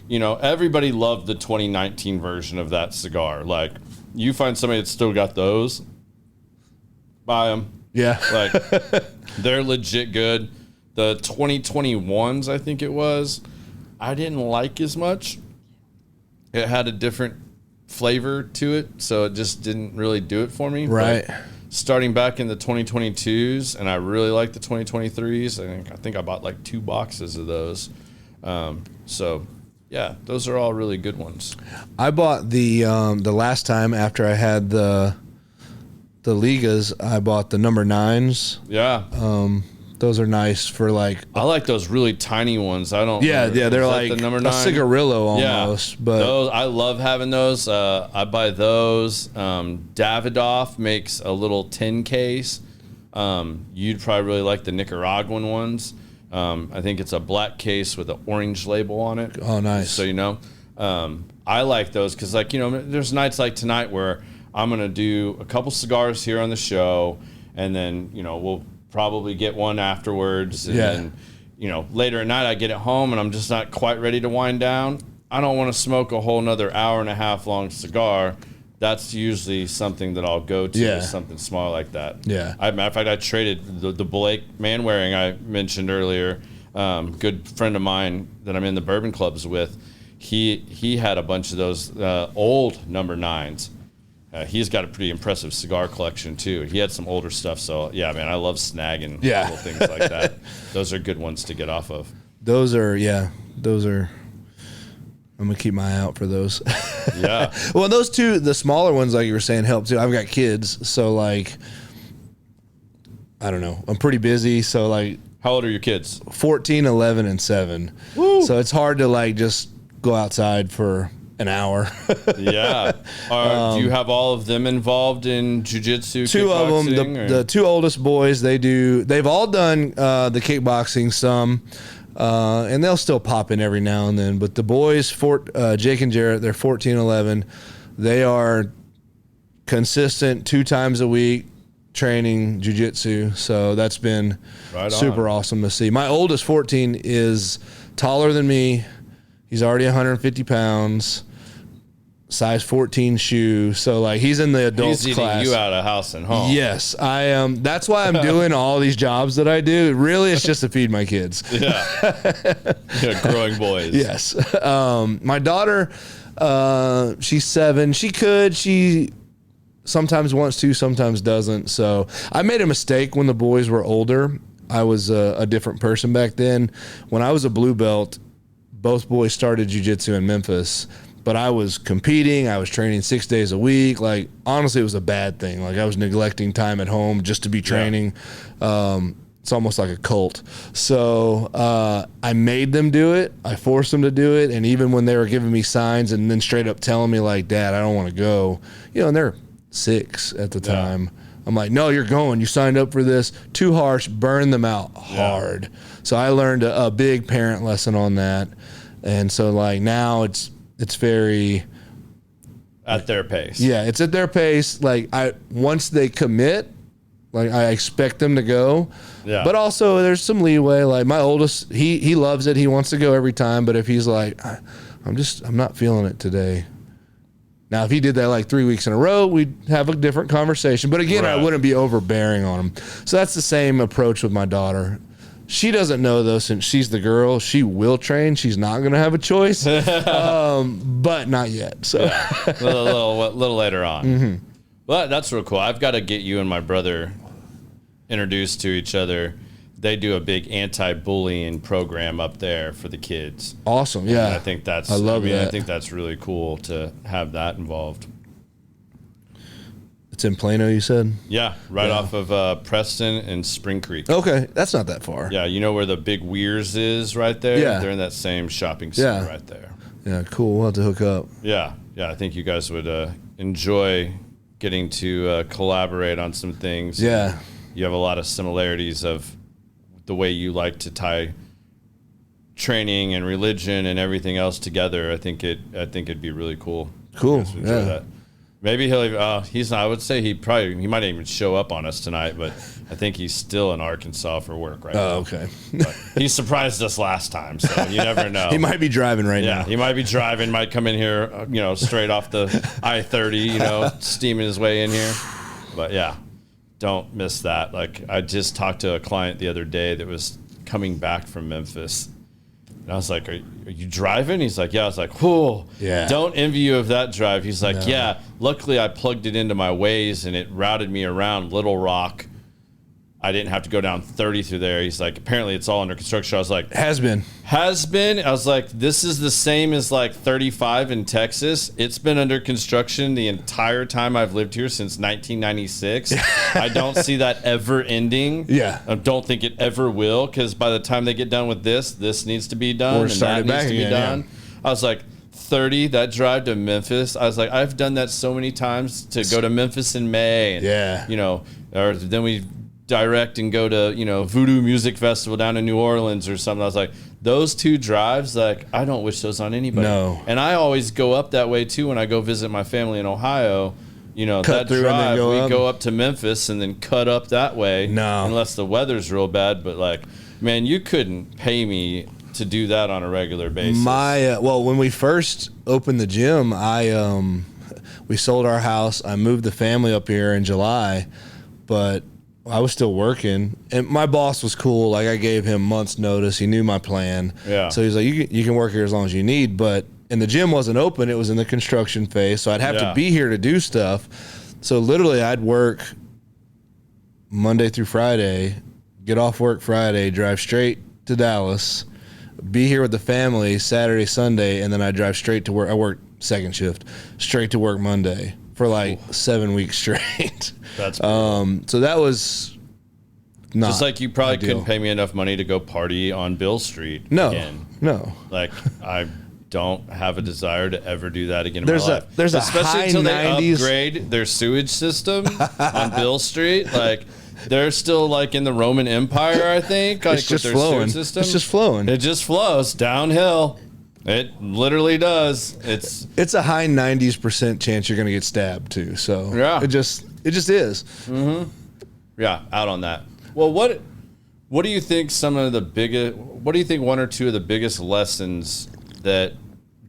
You know, everybody loved the 2019 version of that cigar. Like, you find somebody that's still got those, buy them. Yeah. Like, they're legit good. The 2021s, I think it was, I didn't like as much. It had a different flavor to it, so it just didn't really do it for me. Right. But starting back in the 2022s, and I really like the 2023s. I think I bought like 2 boxes of those. So, yeah, those are all really good ones. I bought the last time after I had the Ligas, I bought the number 9s. Yeah. Those are nice for like. I like those really tiny ones. I don't. Yeah, they're like the number 9? A cigarillo almost. Yeah, but those, I love having those. I buy those. Davidoff makes a little tin case. You'd probably really like the Nicaraguan ones. I think it's a black case with an orange label on it. Oh, nice. So, you know, I like those because, like, you know, there's nights like tonight where I'm going to do a couple cigars here on the show, and then, you know, we'll probably get one afterwards, and then, later at night I get it home and I'm just not quite ready to wind down. I don't want to smoke a whole nother hour and a half long cigar. That's usually something that I'll go to, something small like that. Yeah. Matter of fact, I traded the Blake Manwaring I mentioned earlier. Good friend of mine that I'm in the bourbon clubs with. He had a bunch of those old number 9s. He's got a pretty impressive cigar collection too. He had some older stuff. So yeah, man, I love snagging little things like that. Those are good ones to get off of. Those are. I'm gonna keep my eye out for those. Yeah. Well, those two, the smaller ones, like you were saying, help too. I've got kids, so like, I don't know. I'm pretty busy, so like. How old are your kids? 14, 11, and 7. Woo. So it's hard to like just go outside for an hour. Yeah. Do you have all of them involved in jiu-jitsu? Two of them, the two oldest boys, they've all done the kickboxing some. And they'll still pop in every now and then. But the boys, Jake and Jarrett, they're 14, 11. They are consistent 2 times a week training jiu-jitsu. So that's been super awesome to see. My oldest, 14, is taller than me. He's already 150 pounds. Size 14 shoe. So like he's in the adults he's eating class. You out of house and home. Yes, I am. That's why I'm doing all these jobs that I do. Really, it's just to feed my kids. Yeah, growing boys. Yes. My daughter, she's 7. She sometimes wants to, sometimes doesn't. So I made a mistake when the boys were older. I was a different person back then. When I was a blue belt, both boys started jiu-jitsu in Memphis. But I was competing. I was training 6 days a week. Like, honestly, it was a bad thing. Like, I was neglecting time at home just to be training. It's almost like a cult. So I made them do it. I forced them to do it. And even when they were giving me signs and then straight up telling me, like, Dad, I don't want to go. And they're 6 at the time. I'm like, no, you're going. You signed up for this. Too harsh. Burn them out hard. So I learned a big parent lesson on that. And so, like, now it's very at their pace. Yeah, it's at their pace. Like once they commit, like I expect them to go. Yeah. But also there's some leeway. Like my oldest, he loves it. He wants to go every time. But if he's like, I'm not feeling it today. Now, if he did that like 3 weeks in a row, we'd have a different conversation. But again, I wouldn't be overbearing on him. So that's the same approach with my daughter. She doesn't know, though, since she's the girl. She will train. She's not going to have a choice, but not yet. So a little later on. Mm-hmm. Well, that's real cool. I've got to get you and my brother introduced to each other. They do a big anti-bullying program up there for the kids. Awesome, yeah. And I think that's. I love that. I think that's really cool to have that involved. It's in Plano, you said? Yeah, right off of Preston and Spring Creek. Okay, that's not that far. Yeah, you know where the Big Weirs is right there? Yeah. They're in that same shopping center right there. Yeah, cool. We'll have to hook up. Yeah, I think you guys would enjoy getting to collaborate on some things. Yeah. You have a lot of similarities of the way you like to tie training and religion and everything else together. I think it'd be really cool. Cool. Enjoy that. Maybe he's not. I would say he might even show up on us tonight, but I think he's still in Arkansas for work right now. Oh, okay. He surprised us last time, so you never know. He might be driving now. Yeah, he might be driving, might come in here, straight off the I-30, steaming his way in here. But yeah, don't miss that. Like I just talked to a client the other day that was coming back from Memphis. And I was like, are you driving? He's like, yeah. I was like, whoa, yeah. Don't envy you of that drive. He's like, no. Yeah, luckily I plugged it into my Waze and it routed me around Little Rock. I didn't have to go down 30 through there. He's like, apparently it's all under construction. I was like, Has been. I was like, this is the same as like 35 in Texas. It's been under construction the entire time I've lived here since 1996. I don't see that ever ending. Yeah. I don't think it ever will, because by the time they get done with this needs to be done. Or that needs to be done. Yeah. I was like, 30, that drive to Memphis. I was like, I've done that so many times to go to Memphis in May. And, or then we direct and go to Voodoo Music Festival down in New Orleans or something. I was like, those 2 drives, like I don't wish those on anybody. No. And I always go up that way too when I go visit my family in Ohio. Cut that drive, we go up to Memphis and then cut up that way. No, unless the weather's real bad. But like man, you couldn't pay me to do that on a regular basis. Well, when we first opened the gym, we sold our house. I moved the family up here in July, but I was still working, and my boss was cool. Like, I gave him months notice. He knew my plan. Yeah. So he's like, you can work here as long as you need. And the gym wasn't open. It was in the construction phase. So I'd have to be here to do stuff. So literally I'd work Monday through Friday, get off work Friday, drive straight to Dallas, be here with the family Saturday, Sunday, and then I'd drive straight to work. I worked second shift, straight to work Monday for like 7 weeks straight. That's so that was not just like you probably ideal. couldn't pay me enough money to go party on Bill Street No, again. no. Like, I don't have a desire to ever do that again in There's my a- life. there's a Especially high until 90s they upgrade their sewage system on Bill Street. Like, they're still like in the Roman Empire, I think. Like, It's just with their flowing. sewage system. It's just flowing. It just flows downhill. It literally does. It's a high 90% chance you're going to get stabbed too. So Yeah. it just is. Yeah, out on that. Well, what do you think what do you think one or two of the biggest lessons that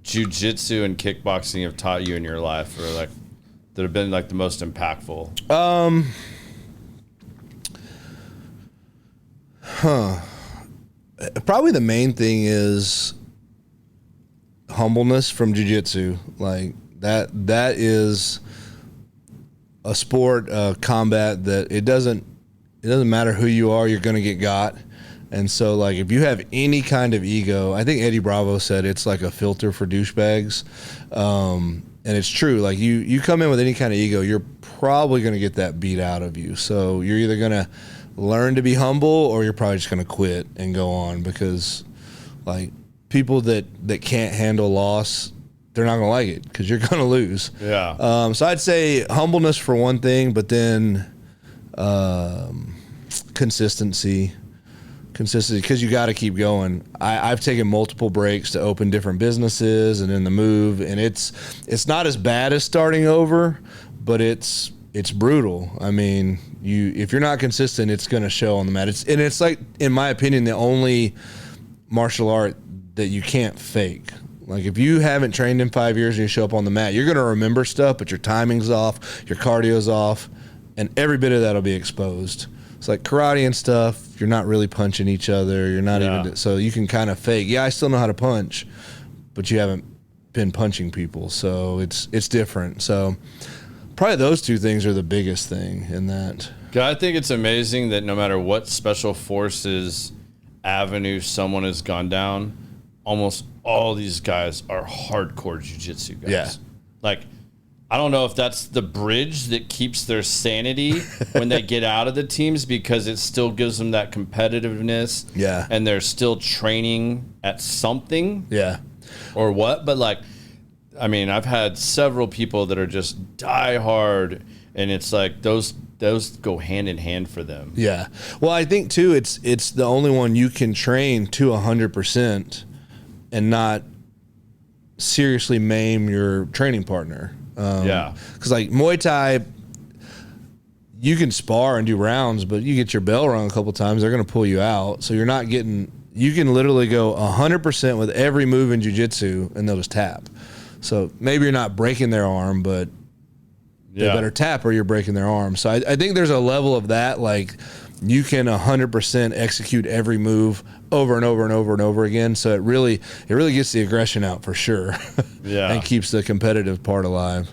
jiu-jitsu and kickboxing have taught you in your life, or like that have been like the most impactful? Probably the main thing is humbleness from jiu-jitsu. Like that is a sport, combat that it doesn't matter who you are, you're going to get got. And so, like, if you have any kind of ego, I think Eddie Bravo said it's like a filter for douchebags. And it's true. Like, you come in with any kind of ego, you're probably going to get that beat out of you. So you're either going to learn to be humble, or you're probably just going to quit and go on, because, like, people that can't handle loss, they're not going to like it because you're going to lose. Yeah. So I'd say humbleness for one thing, but then consistency, because you got to keep going. I've taken multiple breaks to open different businesses and in the move, and it's not as bad as starting over, but it's brutal. I mean, if you're not consistent, it's going to show on the mat. It's like, in my opinion, the only martial art that you can't fake. Like, if you haven't trained in 5 years and you show up on the mat, you're going to remember stuff, but your timing's off, your cardio's off, and every bit of that will be exposed. It's like karate and stuff. You're not really punching each other. You're not even, so you can kind of fake. Yeah, I still know how to punch, but you haven't been punching people, so it's different. So probably those two things are the biggest thing in that. I think it's amazing that no matter what special forces avenue someone has gone down, almost all these guys are hardcore jiu-jitsu guys. Yeah. Like, I don't know if that's the bridge that keeps their sanity when they get out of the teams, because it still gives them that competitiveness. Yeah. And they're still training at something. Yeah. Or what? But, like, I mean, I've had several people that are just die hard, and it's like those go hand in hand for them. Yeah. Well, I think too, it's the only one you can train to 100% and not seriously maim your training partner. Yeah. Because, like, Muay Thai, you can spar and do rounds, but you get your bell rung a couple times, they're going to pull you out. So you're not getting. You can literally go 100% with every move in jiu-jitsu, and they'll just tap. So maybe you're not breaking their arm, but they better tap or you're breaking their arm. So I think there's a level of that, like, you can 100% execute every move over and over and over and over again. So it really gets the aggression out for sure. Yeah. And keeps the competitive part alive.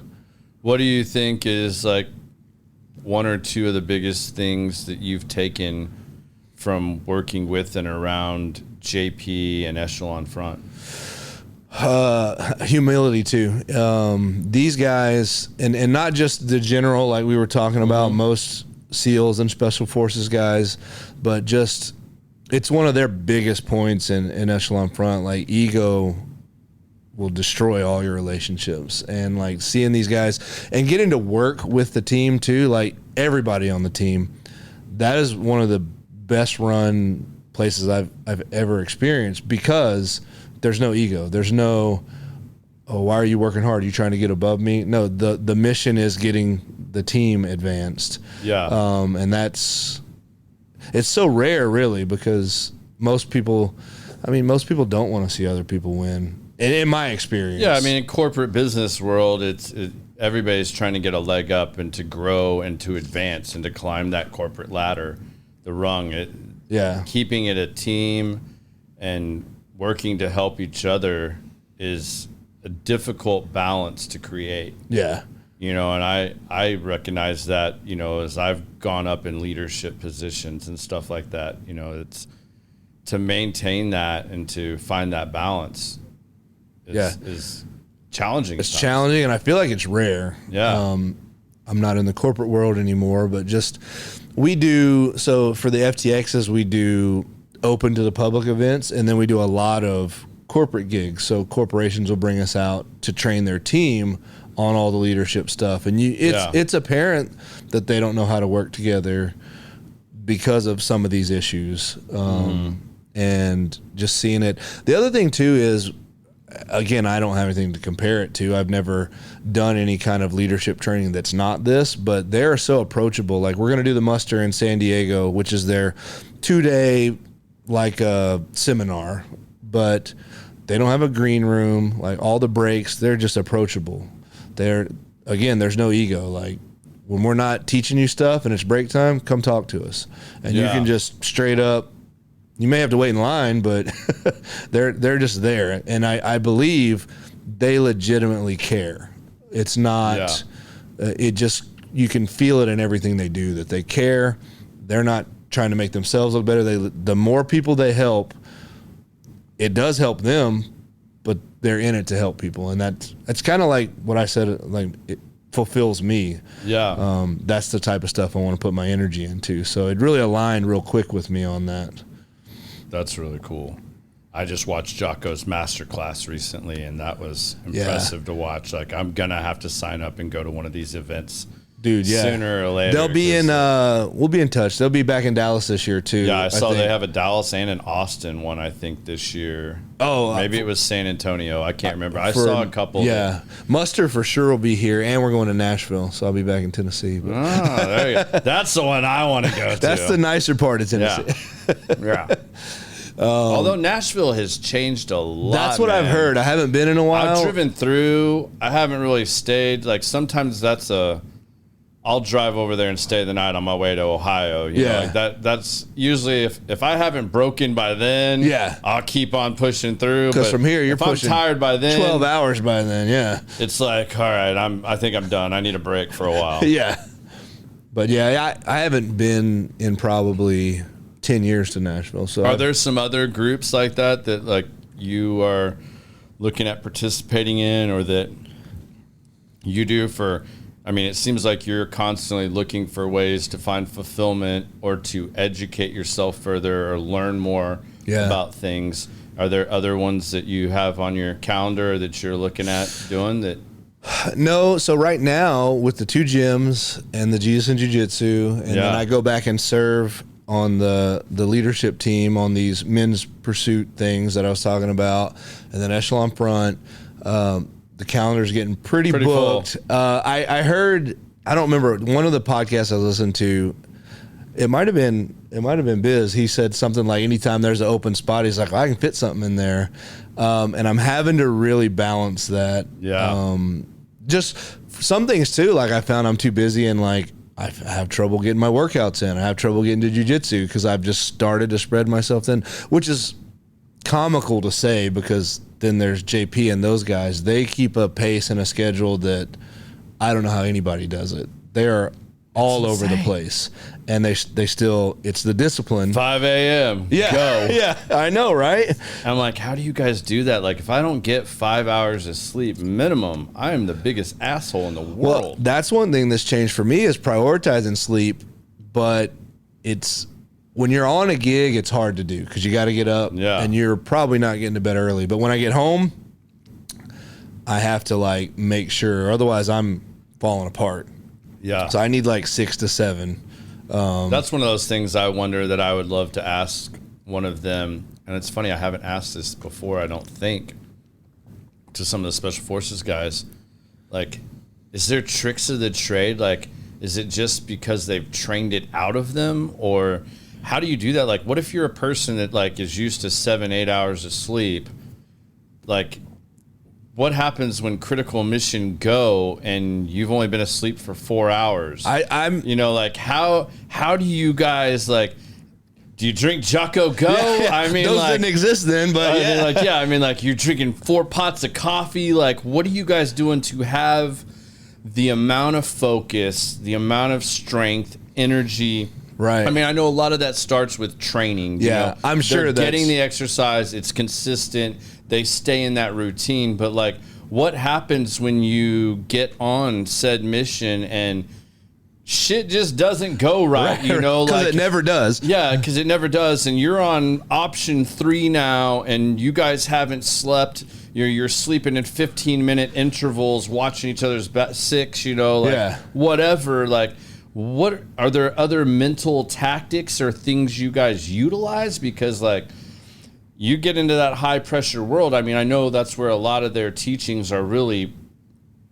What do you think is, like, one or two of the biggest things that you've taken from working with and around JP and Echelon Front? Humility too. These guys, and not just the general, like we were talking about, most SEALs and Special Forces guys, but just, it's one of their biggest points in Echelon Front. Like, ego will destroy all your relationships, and, like, seeing these guys and getting to work with the team too, like everybody on the team, that is one of the best run places I've ever experienced, because there's no ego. There's no, oh, why are you working hard? Are you trying to get above me? No, the mission is getting the team advanced. Yeah. And it's so rare, really, because most people don't want to see other people win. In my experience. Yeah, I mean, in corporate business world, everybody's trying to get a leg up and to grow and to advance and to climb that corporate ladder, the rung. Keeping it a team and working to help each other is a difficult balance to create. Yeah. And I recognize that, as I've gone up in leadership positions and stuff like that, it's to maintain that and to find that balance is challenging. It's challenging, and I feel like it's rare. Yeah. I'm not in the corporate world anymore, but we do, so for the FTXs, we do open to the public events, and then we do a lot of corporate gigs. So corporations will bring us out to train their team on all the leadership stuff. And it's apparent that they don't know how to work together because of some of these issues. And just seeing it. The other thing too is, again, I don't have anything to compare it to. I've never done any kind of leadership training that's not this, but they're so approachable. Like, we're going to do the muster in San Diego, which is their 2-day seminar, but they don't have a green room. Like, all the breaks, they're just approachable. There's no ego. Like, when we're not teaching you stuff and it's break time, come talk to us. And you can just straight up, you may have to wait in line, but they're just there. And I believe they legitimately care. It's not, you can feel it in everything they do, that they care. They're not trying to make themselves look better. The more people they help, it does help them, but they're in it to help people. And that's kind of like what I said, like, it fulfills me. Yeah. That's the type of stuff I want to put my energy into. So it really aligned real quick with me on that. That's really cool. I just watched Jocko's masterclass recently, and that was impressive to watch. Like, I'm going to have to sign up and go to one of these events. Dude, sooner or later. They'll be we'll be in touch. They'll be back in Dallas this year too. Yeah, I saw they have a Dallas and an Austin one, I think, this year. Oh, maybe it was San Antonio. I can't remember. I saw a couple. Yeah, Muster for sure will be here, and we're going to Nashville, so I'll be back in Tennessee. There you go. That's the one I want to go to. That's the nicer part of Tennessee. Yeah. Although Nashville has changed a lot. That's what I've heard. I haven't been in a while. I've driven through. I haven't really stayed. Like, sometimes I'll drive over there and stay the night on my way to Ohio. You know, like that's usually if I haven't broken by then, I'll keep on pushing through. Because from here, you're pushing. I'm tired by then. 12 hours by then, It's like, all right, I think I'm done. I need a break for a while. But I haven't been in probably 10 years to Nashville. So are there some other groups like that like you are looking at participating in, or that you do for? I mean, it seems like you're constantly looking for ways to find fulfillment or to educate yourself further or learn more about things. Are there other ones that you have on your calendar that you're looking at doing that? No. So right now with the 2 gyms and the Jesus and Jiu-Jitsu, and then I go back and serve on the leadership team on these men's pursuit things that I was talking about, and then Echelon Front. The calendar's getting pretty booked. I heard, I don't remember, one of the podcasts I listened to, it might have been Biz. He said something like, anytime there's an open spot, he's like, I can fit something in there. And I'm having to really balance that. Just some things too, like I found I'm too busy, and like I have trouble getting my workouts in. I have trouble getting to jiu-jitsu because I've just started to spread myself thin, which is comical to say, because then there's JP and those guys. They keep a pace and a schedule that I don't know how anybody does it. They are all over the place, and they still, it's the discipline. 5 a.m. Go. Yeah, I know, right? I'm like, how do you guys do that? Like, if I don't get 5 hours of sleep minimum, I am the biggest asshole in the world. Well, that's one thing that's changed for me, is prioritizing sleep, but it's, when you're on a gig, it's hard to do because you got to get up, and you're probably not getting to bed early. But when I get home, I have to like make sure, otherwise I'm falling apart. Yeah. So I need like 6 to 7. That's one of those things I wonder that I would love to ask one of them. And it's funny, I haven't asked this before, I don't think, to some of the Special Forces guys. Like, is there tricks of the trade? Like, is it just because they've trained it out of them? Or how do you do that? Like, what if you're a person that like is used to 7-8 hours of sleep? Like, what happens when critical mission go and you've only been asleep for 4 hours? I'm like how do you guys like? Do you drink Jocko Go? Yeah. I mean, those like, didn't exist then, but you're drinking 4 pots of coffee. Like, what are you guys doing to have the amount of focus, the amount of strength, energy? Right. I mean, I know a lot of that starts with training. Yeah, I'm sure they're getting the exercise. It's consistent. They stay in that routine. But like, what happens when you get on said mission and shit just doesn't go right, because like it never does. Yeah, because it never does, and you're on option 3 now, and you guys haven't slept. You're sleeping in 15-minute intervals, watching each other's six, whatever. Like, what are there other mental tactics or things you guys utilize? Because like, you get into that high pressure world. I mean, I know that's where a lot of their teachings are really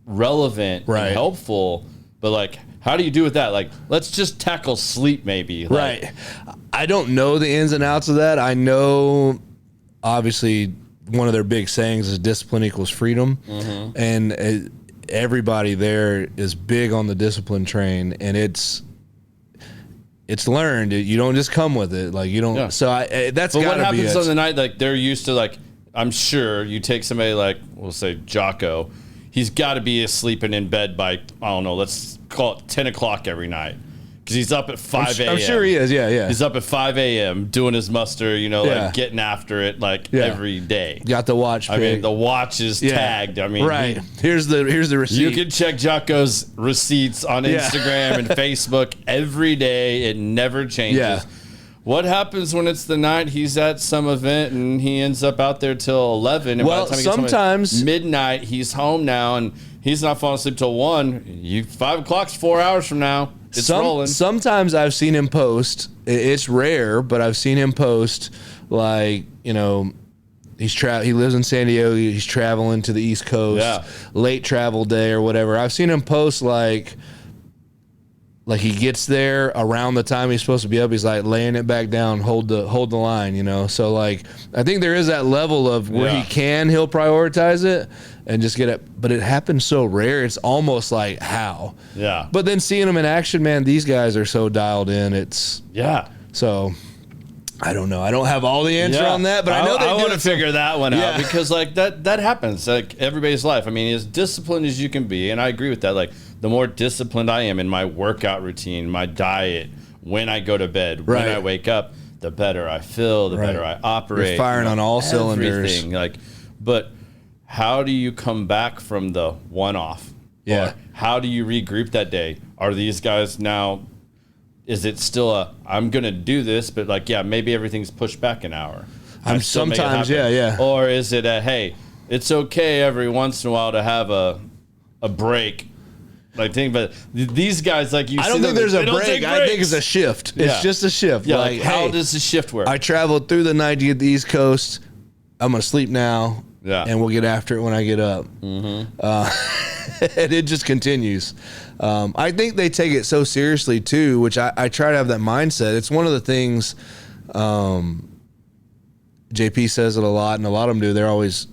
relevant and helpful, but like, how do you do with that? Like, let's just tackle sleep maybe. Like, right. I don't know the ins and outs of that. I know, obviously, one of their big sayings is discipline equals freedom. Mm-hmm. And everybody there is big on the discipline train, and it's learned. You don't just come with it. Like, you don't. Yeah. So that's got to be it. But what happens on the night, like, they're used to, like, I'm sure you take somebody like, we'll say Jocko, he's got to be asleep and in bed by, I don't know, let's call it 10 o'clock every night. Because he's up at 5 a.m. I'm sure he is, yeah. He's up at 5 a.m. doing his muster, like getting after it every day. Got the watch. I mean, the watch is tagged. I mean, right. Here's the receipt. You can check Jocko's receipts on Instagram and Facebook every day. It never changes. Yeah. What happens when it's the night he's at some event and he ends up out there till 11? And well, by the time sometimes midnight, he's home now and he's not falling asleep till 1. 5 o'clock's 4 hours from now. It's rolling. Sometimes I've seen him post. It's rare, but I've seen him post like, he lives in San Diego. He's traveling to the East Coast, late travel day or whatever. I've seen him post like he gets there around the time he's supposed to be up. He's like laying it back down, hold the line, So like, I think there is that level of where he'll prioritize it and just get it. But it happens so rare. It's almost like how. Yeah. But then seeing them in action, man, these guys are so dialed in. So I don't know. I don't have all the answer on that, but I know I want to figure that one out because like that happens like everybody's life. I mean, as disciplined as you can be, and I agree with that. Like, the more disciplined I am in my workout routine, my diet, when I go to bed, when I wake up, the better I feel, the better I operate. You're firing on all cylinders. Like, but how do you come back from the one-off? Yeah. Or how do you regroup that day? Are these guys now? Is it still I'm going to do this, but like, maybe everything's pushed back an hour. Sometimes, yeah. Or is it hey, it's okay every once in a while to have a break? Like, but these guys, like, I don't think there's a break. I think it's a shift. It's just a shift. Yeah, like how does the shift work? I traveled through the night to get to the East Coast. I'm going to sleep now. Yeah. And we'll get after it when I get up. Mm-hmm. And it just continues. I think they take it so seriously, too, which I try to have that mindset. It's one of the things JP says it a lot, and a lot of them do. They're always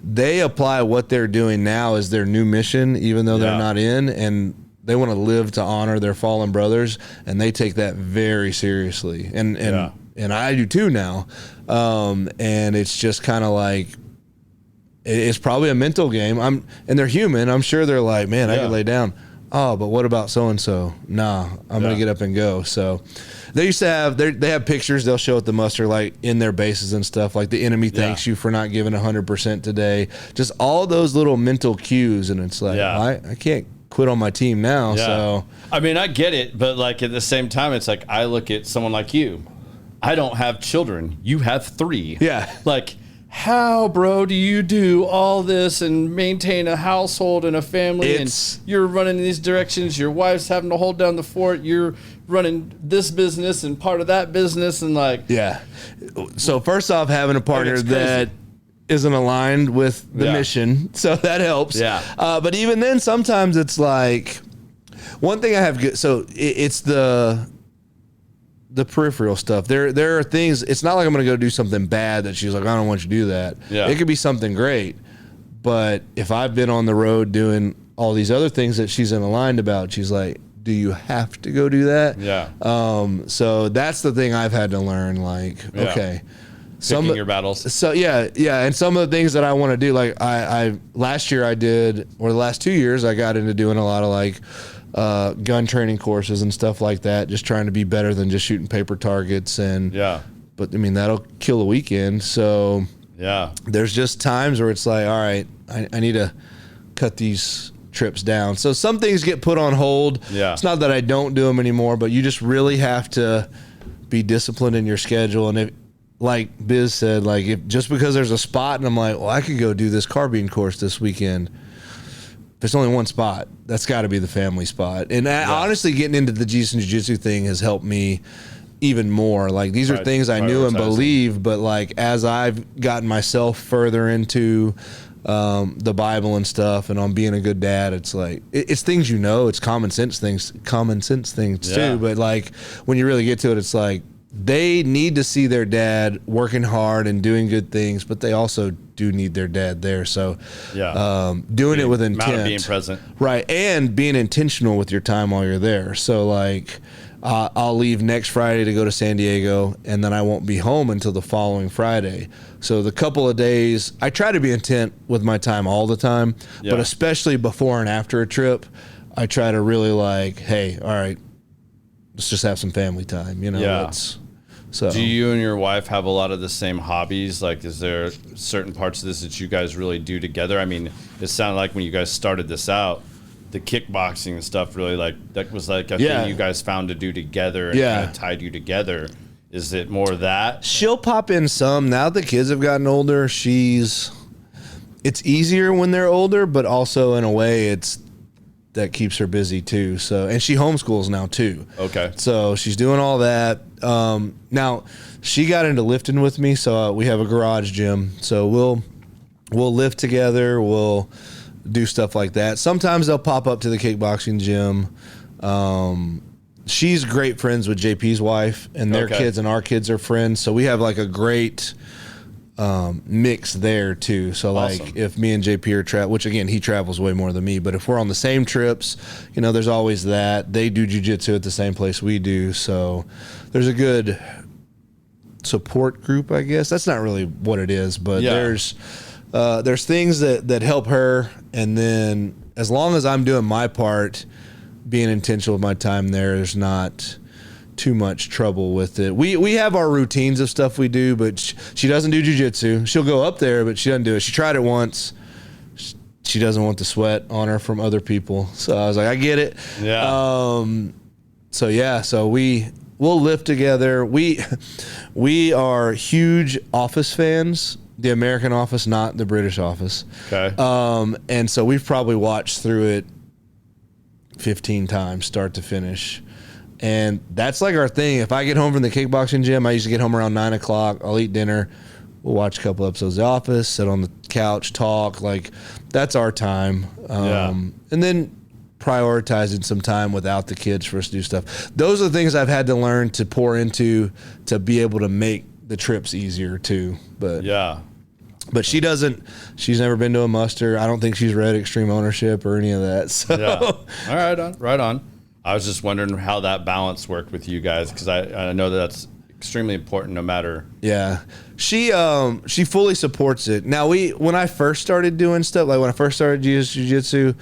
they apply what they're doing now as their new mission, even though they're not in, and they want to live to honor their fallen brothers, and they take that very seriously. And I do too now. And it's just kind of like, it's probably a mental game. And they're human. I'm sure they're like, man, I can lay down. Oh, but what about so-and-so? Nah, I'm going to get up and go. So they used to have, they have pictures they'll show at the muster, like in their bases and stuff, like the enemy thanks you for not giving 100% today. Just all those little mental cues. And it's like, I can't quit on my team now. So I mean, I get it, but like at the same time, it's like, I look at someone like you. I don't have children. You have 3. Yeah. Like, how, bro, do you do all this and maintain a household and a family? And you're running in these directions. Your wife's having to hold down the fort. You're running this business and part of that business. And like, so first off, having a partner that isn't aligned with the mission. So that helps. Yeah. But even then, sometimes it's like, one thing I have good. So it's the the peripheral stuff. There are things. It's not like I'm going to go do something bad that she's like, I don't want you to do that. Yeah. It could be something great, but if I've been on the road doing all these other things that she's aligned about, she's like, do you have to go do that? Yeah. So that's the thing I've had to learn. Like, okay, picking your battles. So yeah, and some of the things that I want to do, like I last year I did, or the last 2 years I got into doing a lot of like gun training courses and stuff like that, just trying to be better than just shooting paper targets. And but I mean, that'll kill a weekend. So there's just times where it's like, all right, I need to cut these trips down. So some things get put on hold. It's not that I don't do them anymore, but you just really have to be disciplined in your schedule. And if, like Biz said, like if just because there's a spot and I'm like, well, I could go do this carbine course this weekend, there's only one spot. That's got to be the family spot. And honestly, getting into the Jiu-Jitsu thing has helped me even more. Like these are things I knew and believed, but like as I've gotten myself further into the Bible and stuff, and on being a good dad, it's like it's things it's common sense things too. But like when you really get to it, it's like they need to see their dad working hard and doing good things, but they also do need their dad there. So doing it with intent, being present, right, and being intentional with your time while you're there. So like I'll leave next Friday to go to San Diego, and then I won't be home until the following Friday. So the couple of days, I try to be intent with my time all the time, but especially before and after a trip, I try to really like, hey, all right, let's just have some family time, So do you and your wife have a lot of the same hobbies? Like, is there certain parts of this that you guys really do together? I mean, it sounded like when you guys started this out, the kickboxing and stuff really that was like a thing you guys found to do together and kind of tied you together. Is it more that? She'll pop in some. Now the kids have gotten older, it's easier when they're older, but also in a way that keeps her busy too. So, and she homeschools now too. Okay. So she's doing all that. Now she got into lifting with me. So we have a garage gym. So we'll lift together. We'll do stuff like that. Sometimes they'll pop up to the kickboxing gym. She's great friends with JP's wife, and their kids and our kids are friends. So we have like a great mix there too. So like if me and JP are which again, he travels way more than me, but if we're on the same trips, there's always that. They do jiu-jitsu at the same place we do. So there's a good support group, I guess. That's not really what it is, but there's things that help her. And then as long as I'm doing my part, being intentional with my time there's not too much trouble with it. We have our routines of stuff we do, but she doesn't do jiu-jitsu. She'll go up there, but she doesn't do it. She tried it once. She doesn't want the sweat on her from other people. So I was like, I get it. Yeah. So we'll lift together. We are huge Office fans. The American Office, not the British Office. Okay. And so we've probably watched through it 15 times, start to finish. And that's like our thing. If I get home from the kickboxing gym, I usually get home around 9 o'clock. I'll eat dinner. We'll watch a couple episodes of The Office, sit on the couch, talk. Like, that's our time. And then prioritizing some time without the kids for us to do stuff. Those are the things I've had to learn to pour into to be able to make the trips easier too. But she's never been to a muster. I don't think she's read Extreme Ownership or any of that. So All right, right on. I was just wondering how that balance worked with you guys, because I know that's extremely important no matter. Yeah. She fully supports it. Now when I first started doing stuff, like when I first started jiu-jitsu,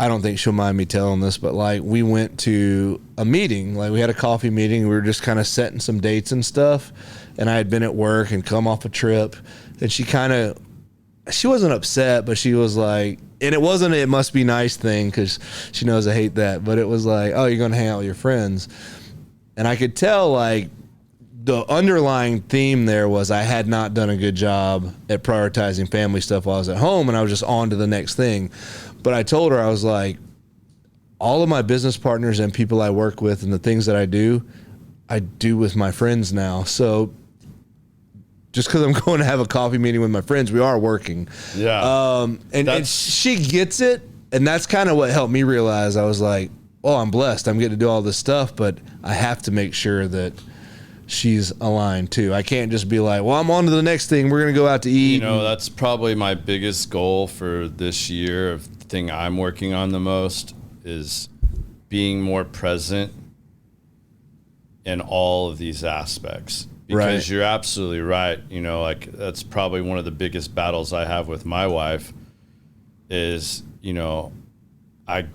I don't think she'll mind me telling this, but like we went to a meeting, like we had a coffee meeting. We were just kind of setting some dates and stuff. And I had been at work and come off a trip, and she wasn't upset, but she was like, and it wasn't it must be nice thing, because she knows I hate that, but it was like, oh, you're going to hang out with your friends. And I could tell like the underlying theme there was I had not done a good job at prioritizing family stuff while I was at home, and I was just on to the next thing. But I told her, I was like, all of my business partners and people I work with and the things that I do with my friends now. So just because I'm going to have a coffee meeting with my friends, we are working. Yeah. And she gets it. And that's kind of what helped me realize. I was like, oh, I'm blessed. I'm getting to do all this stuff, but I have to make sure that she's aligned too. I can't just be like, well, I'm on to the next thing. We're going to go out to eat. You know, that's probably my biggest goal for this year. The thing I'm working on the most is being more present in all of these aspects. Because you're absolutely right. You know, like that's probably one of the biggest battles I have with my wife is, you know, I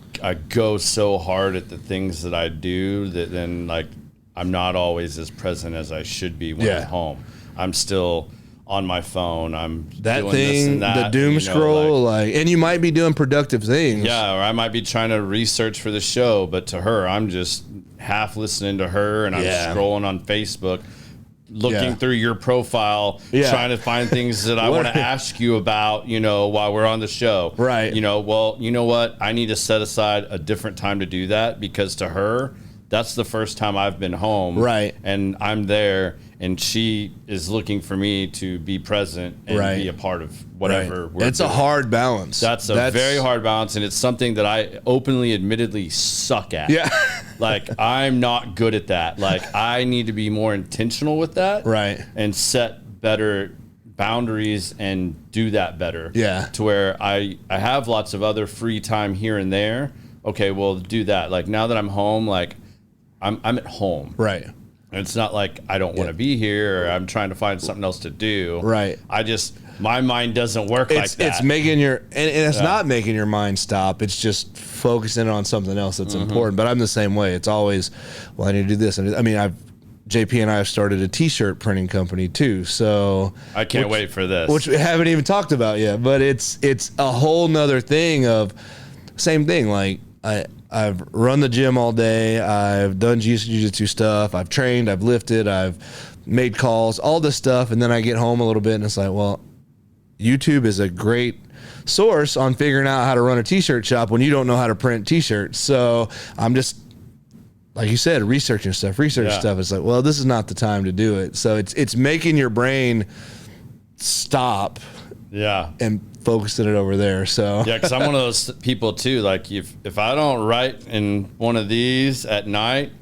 go so hard at the things that I do that then like I'm not always as present as I should be when I'm home. I'm still on my phone. I'm that doing thing, this and that, the doom scroll, and you might be doing productive things. Yeah, or I might be trying to research for the show, but to her, I'm just half listening to her, and I'm scrolling on Facebook, looking through your profile, trying to find things that I want to ask you about, you know, while we're on the show. Right. You know, well, you know what? I need to set aside a different time to do that because to her, that's the first time I've been home. Right. And I'm there, and she is looking for me to be present and be a part of whatever we're It's doing. a hard balance. That's a very hard balance, and it's something that I openly, admittedly suck at. Yeah. Like, I'm not good at that. Like, I need to be more intentional with that. Right. And set better boundaries and do that better. Yeah. To where I have lots of other free time here and there. Okay, well, do that. Like, now that I'm home, like, I'm at home. Right. And it's not like I don't want to be here or I'm trying to find something else to do. Right. My mind doesn't work like that. It's making and it's not making your mind stop. It's just focusing on something else that's important. But I'm the same way. It's always, well, I need to do this. I mean, JP and I have started a T-shirt printing company too. So I can't wait for this. Which we haven't even talked about yet. But it's a whole nother thing of same thing. Like I've run the gym all day. I've done jiu-jitsu stuff. I've trained. I've lifted. I've made calls. All this stuff, and then I get home a little bit, and it's like, well, YouTube is a great source on figuring out how to run a T-shirt shop when you don't know how to print T-shirts. So I'm just, like you said, researching stuff. It's like, well, this is not the time to do it. So it's making your brain stop. Yeah. And focusing it over there. So yeah, because I'm one of those people too. Like if I don't write in one of these at night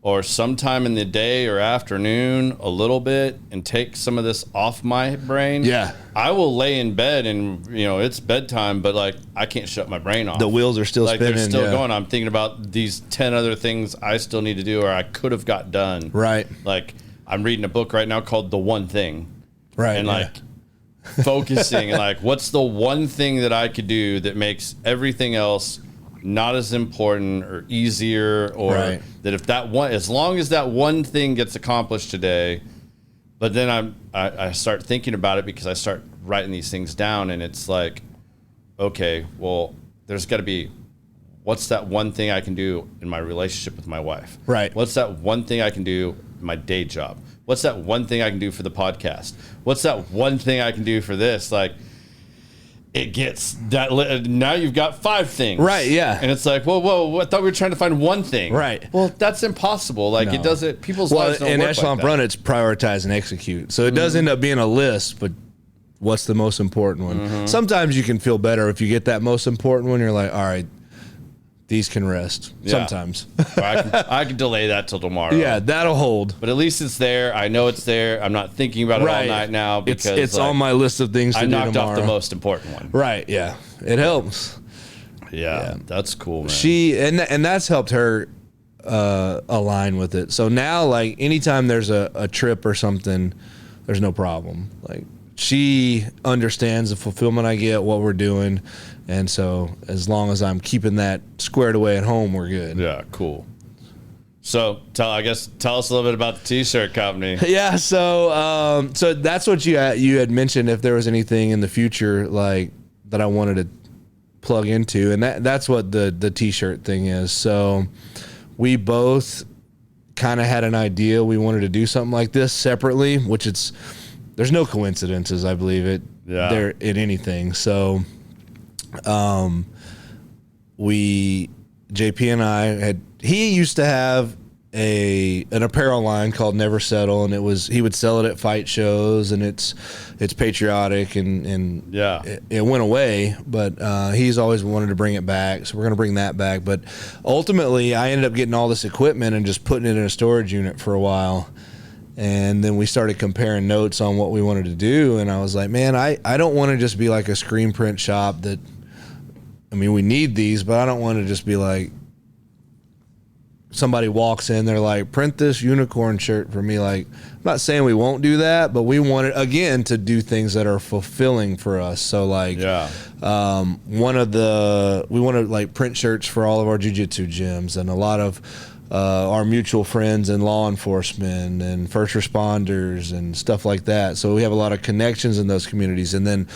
or sometime in the day or afternoon a little bit and take some of this off my brain, I will lay in bed and it's bedtime, but like I can't shut my brain off. The wheels are still spinning. They're still going. I'm thinking about these 10 other things I still need to do or I could have got done. Right. Like I'm reading a book right now called The One Thing. Right. And like focusing and like what's the one thing that I could do that makes everything else not as important or easier or that if that one, as long as that one thing gets accomplished today, but then I start thinking about it because I start writing these things down and it's like, okay, well, there's got to be, what's that one thing I can do in my relationship with my wife? Right. What's that one thing I can do in my day job? What's that one thing I can do for the podcast? What's that one thing I can do for this? Like, it gets that. Now you've got 5 things. Right, yeah. And it's like, whoa, I thought we were trying to find one thing. Right. Well, that's impossible. Like, it doesn't, people's lives don't work in echelon like that. run, it's prioritize and execute. So it does end up being a list, but what's the most important one? Sometimes you can feel better if you get that most important one. You're like, all right, these can rest. Sometimes. Or I can delay that till tomorrow. Yeah, that'll hold. But at least it's there. I know it's there. I'm not thinking about it all night now because it's on my list of things to do tomorrow. I knocked off the most important one. Right, yeah. It helps. Yeah, that's cool, man. She and that's helped her align with it. So now, like, anytime there's a trip or something, there's no problem. Like, she understands the fulfillment I get, what we're doing, and so as long as I'm keeping that squared away at home, we're good. Yeah, cool. So tell us a little bit about the T-shirt company. Yeah, so that's what you had mentioned. If there was anything in the future like that I wanted to plug into, and that's what the T-shirt thing is. So we both kind of had an idea we wanted to do something like this separately, which there's no coincidences, I believe it. Yeah. There in anything. So, JP and I he used to have an apparel line called Never Settle, and he would sell it at fight shows, and it's patriotic, and it went away, but he's always wanted to bring it back, so we're going to bring that back. But ultimately I ended up getting all this equipment and just putting it in a storage unit for a while, and then we started comparing notes on what we wanted to do, and I was like, man, I don't want to just be like a screen print shop that, I mean, we need these, but I don't want to just be like, somebody walks in, they're like, print this unicorn shirt for me. Like, I'm not saying we won't do that, but we wanted, again, to do things that are fulfilling for us. So like, we want to like print shirts for all of our jiu-jitsu gyms, and a lot of our mutual friends in law enforcement and first responders and stuff like that. So we have a lot of connections in those communities. And then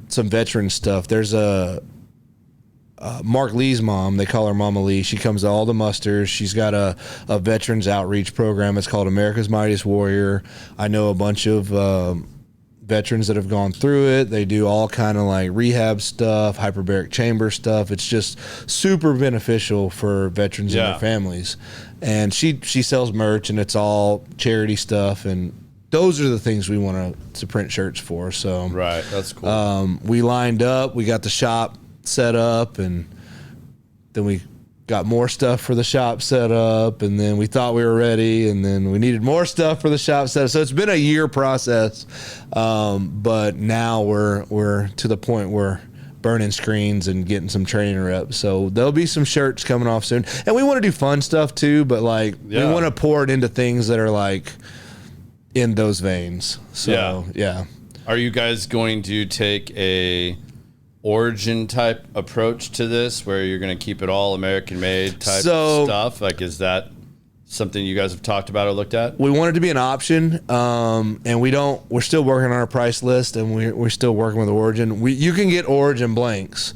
some veteran stuff. There's Mark Lee's mom, they call her Mama Lee. She comes to all the musters. She's got a veterans outreach program. It's called America's Mightiest Warrior. I know a bunch of veterans that have gone through it. They do all kind of like rehab stuff, hyperbaric chamber stuff. It's just super beneficial for veterans and their families. And she sells merch, and it's all charity stuff, and those are the things we want to print shirts for. So right, that's cool. We lined up. We got the shop set up, and then we got more stuff for the shop set up, and then we thought we were ready, and then we needed more stuff for the shop set up. So it's been a year process, but now we're to the point where burning screens and getting some training reps. So there'll be some shirts coming off soon, and we want to do fun stuff too, but like we want to pour it into things that are like in those veins. So yeah. Are you guys going to take a origin type approach to this, where you're going to keep it all American made type stuff? Like, is that something you guys have talked about or looked at? We want it to be an option, and we're still working on our price list, and we're still working with origin. You can get origin blanks,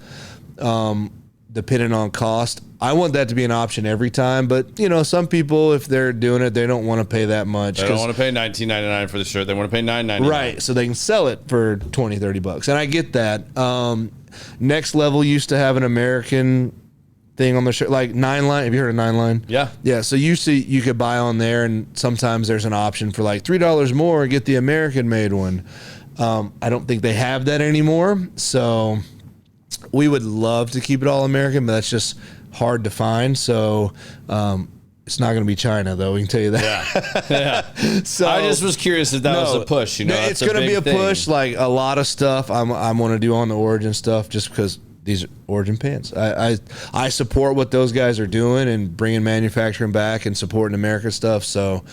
depending on cost. I want that to be an option every time, but some people, if they're doing it, they don't want to pay that much. They don't want to pay $19.99 for the shirt. They want to pay $9.99. Right, so they can sell it for $20-$30, and I get that. Next Level used to have an American thing on the shirt, like 9-line. Have you heard of 9-line? Yeah. So you could buy on there, and sometimes there's an option for like $3 more, get the American made one. I don't think they have that anymore, so we would love to keep it all American, but that's just hard to find. So it's not going to be China, though. We can tell you that. Yeah. So I just was curious if that was a push. It's going to be a push. Like a lot of stuff I'm going to do on the origin stuff, just because these are origin pants. I support what those guys are doing and bringing manufacturing back and supporting American stuff. So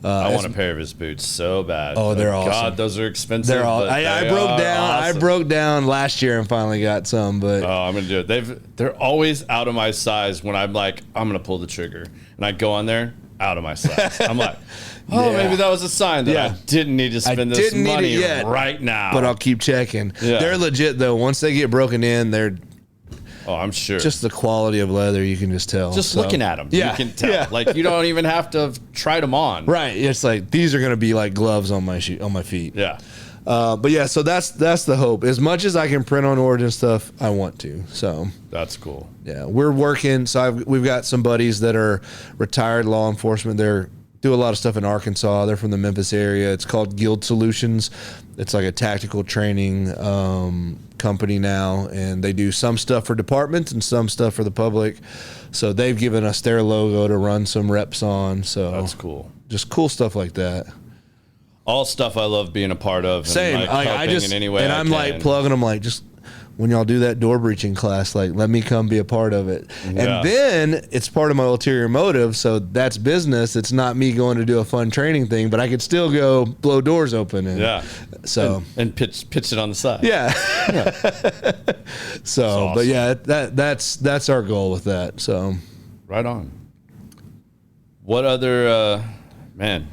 I want a pair of his boots so bad. Oh, they're awesome. God, those are expensive. They're all. I broke down last year and finally got some. But I'm gonna do it. They're always out of my size when I'm like, I'm gonna pull the trigger, and I go on there, out of my size. I'm like, maybe that was a sign that I didn't need to spend this money right now. But I'll keep checking. Yeah. They're legit though. Once they get broken in, they're. Oh, I'm sure. Just the quality of leather, you can just tell. Just looking at them, you can tell. Yeah. Like, you don't even have to try them on. Right. It's like, these are going to be like gloves on my feet. Yeah. But yeah, so that's the hope. As much as I can print on origin stuff, I want to. So that's cool. Yeah, we're working. So we've got some buddies that are retired law enforcement. They're do a lot of stuff in Arkansas. They're from the Memphis area. It's called Guild Solutions. It's like a tactical training company now, and they do some stuff for departments and some stuff for the public. So they've given us their logo to run some reps on. So that's cool. Just cool stuff like that. All stuff I love being a part of. And same. like I just in any way I'm like plugging them, like, just when y'all do that door breaching class, like, let me come be a part of it. Yeah. And then it's part of my ulterior motive. So that's business. It's not me going to do a fun training thing, but I could still go blow doors open. And, so and pitch it on the side. Yeah. So, awesome. But yeah, that's our goal with that. So, right on. What other man?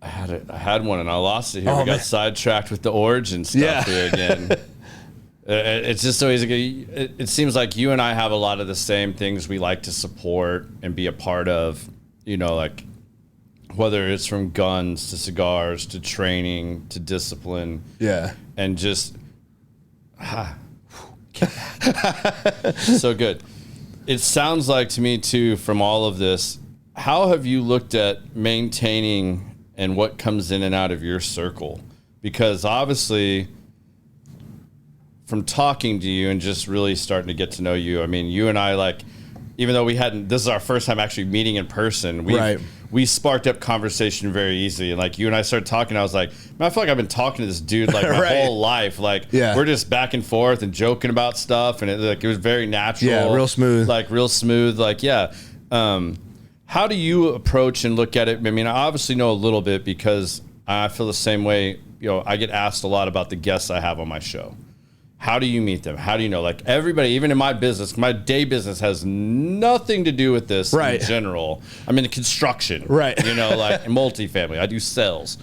I had one and I lost it here. We got sidetracked with the origin stuff here again. It's just so easy. It seems like you and I have a lot of the same things we like to support and be a part of, you know, like whether it's from guns to cigars to training to discipline. Yeah. And just so good. it sounds like to me too, from all of this, how have you looked at maintaining and what comes in and out of your circle? Because obviously, from talking to you and just really starting to get to know you, I mean, you and I, like, even though this is our first time actually meeting in person, we sparked up conversation very easily. And like you and I started talking, I was like, man, I feel like I've been talking to this dude like my whole life. Like we're just back and forth and joking about stuff. And it was very natural. Yeah, real smooth. Like, yeah. How do you approach and look at it? I mean, I obviously know a little bit because I feel the same way. You know, I get asked a lot about the guests I have on my show. How do you meet them? How do you know? Like everybody, even in my business, my day business has nothing to do with this in general. I'm in construction, you know, like multifamily. I do sales.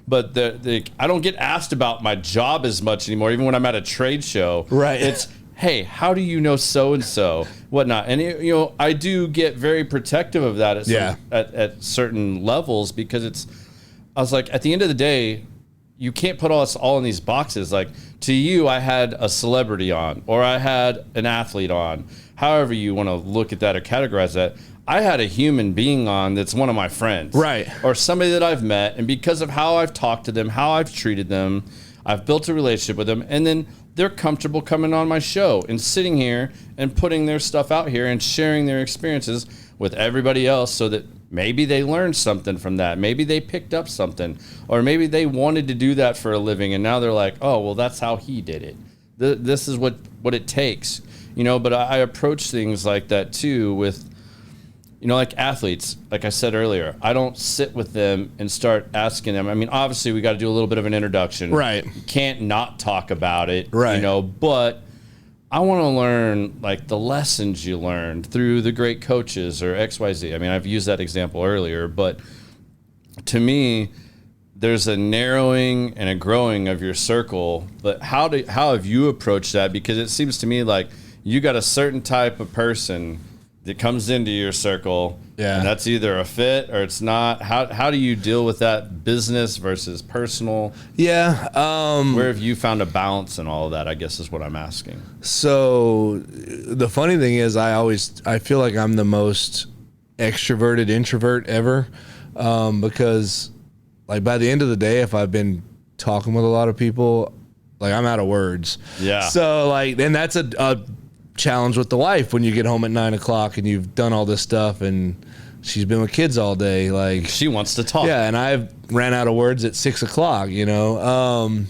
But I don't get asked about my job as much anymore, even when I'm at a trade show. It's, hey, how do you know so-and-so, whatnot? And, you know, I do get very protective of that at certain levels because I was like, at the end of the day, you can't put us all in these boxes. Like, to you, I had a celebrity on, or I had an athlete on, however you want to look at that or categorize that. I had a human being on that's one of my friends. Or somebody that I've met, and because of how I've talked to them, how I've treated them, I've built a relationship with them, and then they're comfortable coming on my show and sitting here and putting their stuff out here and sharing their experiences with everybody else so that maybe they learned something from that. Maybe they picked up something, or maybe they wanted to do that for a living and now they're like, oh, well, that's how he did it. This is what it takes, you know. But I approach things like that too with, you know, like athletes. Like I said earlier, I don't sit with them and start asking them. I mean, obviously we got to do a little bit of an introduction. You can't not talk about it, you know, but I want to learn like the lessons you learned through the great coaches or XYZ. I mean, I've used that example earlier, but to me, there's a narrowing and a growing of your circle. But how have you approached that? Because it seems to me like you got a certain type of person that comes into your circle, and that's either a fit or it's not. How do you deal with that, business versus personal? Where have you found a balance in all of that, I guess is what I'm asking. So the funny thing is I feel like I'm the most extroverted introvert ever, because like by the end of the day, if I've been talking with a lot of people, like I'm out of words. So like, then that's a challenge with the wife when you get home at 9 o'clock and you've done all this stuff and she's been with kids all day. Like she wants to talk. And I've ran out of words at 6 o'clock, you know?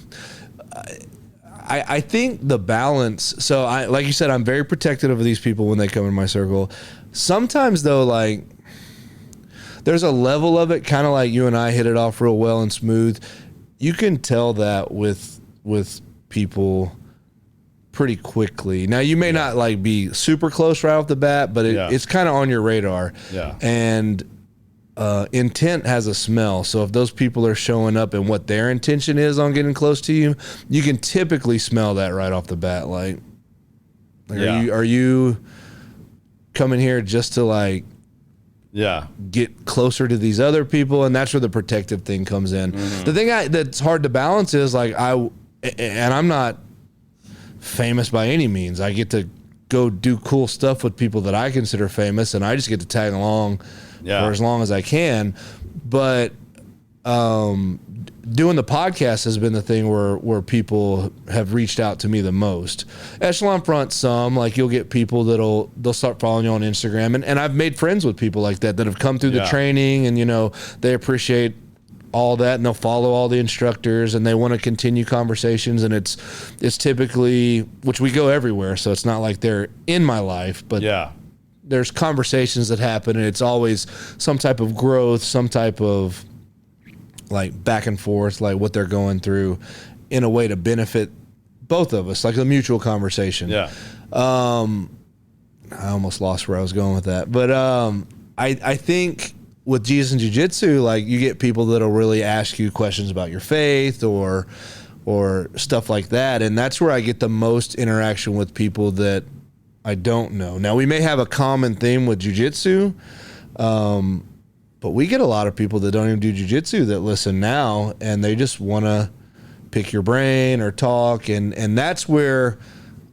I think the balance. So like you said, I'm very protective of these people when they come in my circle. Sometimes though, like there's a level of it, kind of like you and I hit it off real well and smooth. You can tell that with people pretty quickly. Now you may not like be super close right off the bat, but it's kind of on your radar. And intent has a smell. So if those people are showing up and what their intention is on getting close to you, you can typically smell that right off the bat. Like are you coming here just to like get closer to these other people? And that's where the protective thing comes in. The thing that's hard to balance is like I'm not famous by any means. I get to go do cool stuff with people that I consider famous, and I just get to tag along for as long as I can. But doing the podcast has been the thing where people have reached out to me the most. Echelon Front, some, like you'll get people they'll start following you on Instagram, and I've made friends with people like that have come through the training, and you know, they appreciate all that, and they'll follow all the instructors, and they want to continue conversations. And it's typically, which we go everywhere, so it's not like they're in my life, but there's conversations that happen, and it's always some type of growth, some type of like back and forth, like what they're going through in a way to benefit both of us, like a mutual conversation. I almost lost where I was going with that, but I think with Jesus and Jiu-Jitsu, like you get people that'll really ask you questions about your faith or stuff like that. And that's where I get the most interaction with people that I don't know. Now we may have a common theme with Jiu-Jitsu, but we get a lot of people that don't even do Jiu-Jitsu that listen now, and they just want to pick your brain or talk. And that's where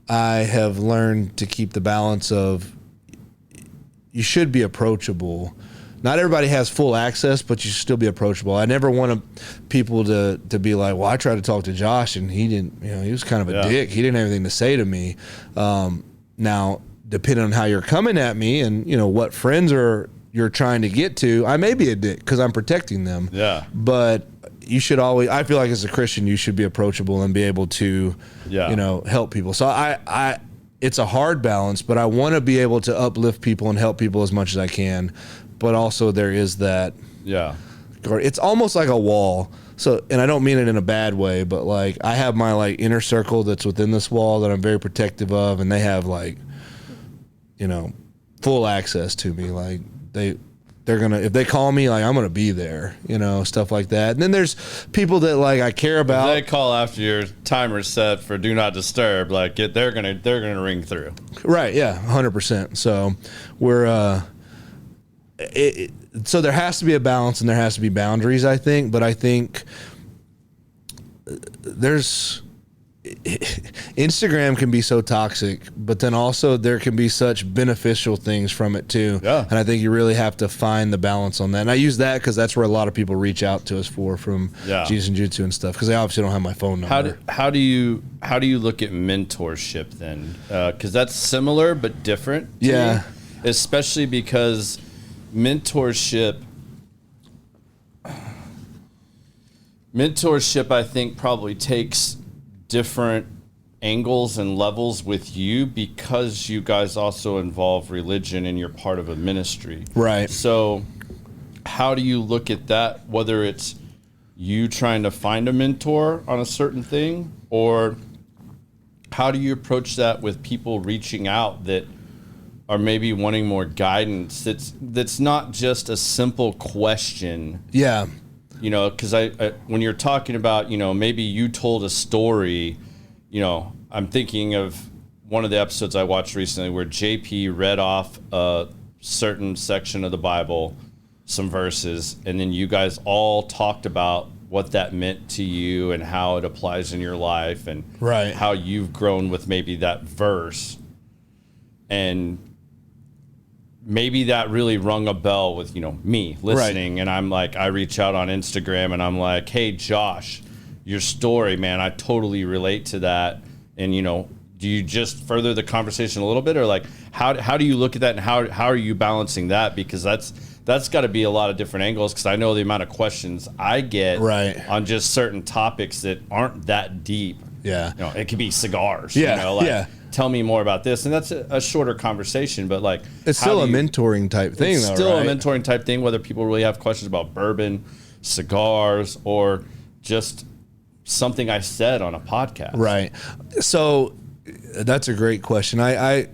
I have learned to keep the balance of, you should be approachable. Not everybody has full access, but you should still be approachable. I never want people to be like, well, I tried to talk to Josh and he didn't, he was kind of a dick. He didn't have anything to say to me. Now, depending on how you're coming at me and, what friends you're trying to get to, I may be a dick because I'm protecting them. Yeah. But you should always, I feel like as a Christian, you should be approachable and be able to, help people. So it's a hard balance, but I want to be able to uplift people and help people as much as I can. But also there is that. Yeah. It's almost like a wall. So, and I don't mean it in a bad way, but like I have my like inner circle that's within this wall that I'm very protective of, and they have like, full access to me. Like they're gonna, if they call me, like I'm gonna be there, stuff like that. And then there's people that like I care about. If they call after your timer's set for do not disturb, like they're gonna ring through. Right. Yeah. 100%. So we're so there has to be a balance and there has to be boundaries, I think. But I think Instagram can be so toxic, but then also there can be such beneficial things from it too. Yeah. And I think you really have to find the balance on that. And I use that because that's where a lot of people reach out to us from Jesus and Jiu-Jitsu and stuff, because they obviously don't have my phone number. How do you look at mentorship then? Because that's similar but different. To me, especially because mentorship, I think, probably takes different angles and levels with you because you guys also involve religion and you're part of a ministry. Right. So how do you look at that, whether it's you trying to find a mentor on a certain thing, or how do you approach that with people reaching out that are maybe wanting more guidance that's not just a simple question? Yeah. Because I when you're talking about, maybe you told a story, I'm thinking of one of the episodes I watched recently where JP read off a certain section of the Bible, some verses, and then you guys all talked about what that meant to you and how it applies in your life and how you've grown with maybe that verse. And maybe that really rung a bell with, me listening. And I'm like, I reach out on Instagram and I'm like, hey, Josh, your story, man, I totally relate to that. And, do you just further the conversation a little bit, or like, how do you look at that and how are you balancing that? Because that's got to be a lot of different angles, because I know the amount of questions I get on just certain topics that aren't that deep. Yeah. It could be cigars, tell me more about this. And that's a shorter conversation, but like, it's still a mentoring type thing. It's still a mentoring type thing, whether people really have questions about bourbon, cigars, or just something I said on a podcast. Right. So that's a great question. I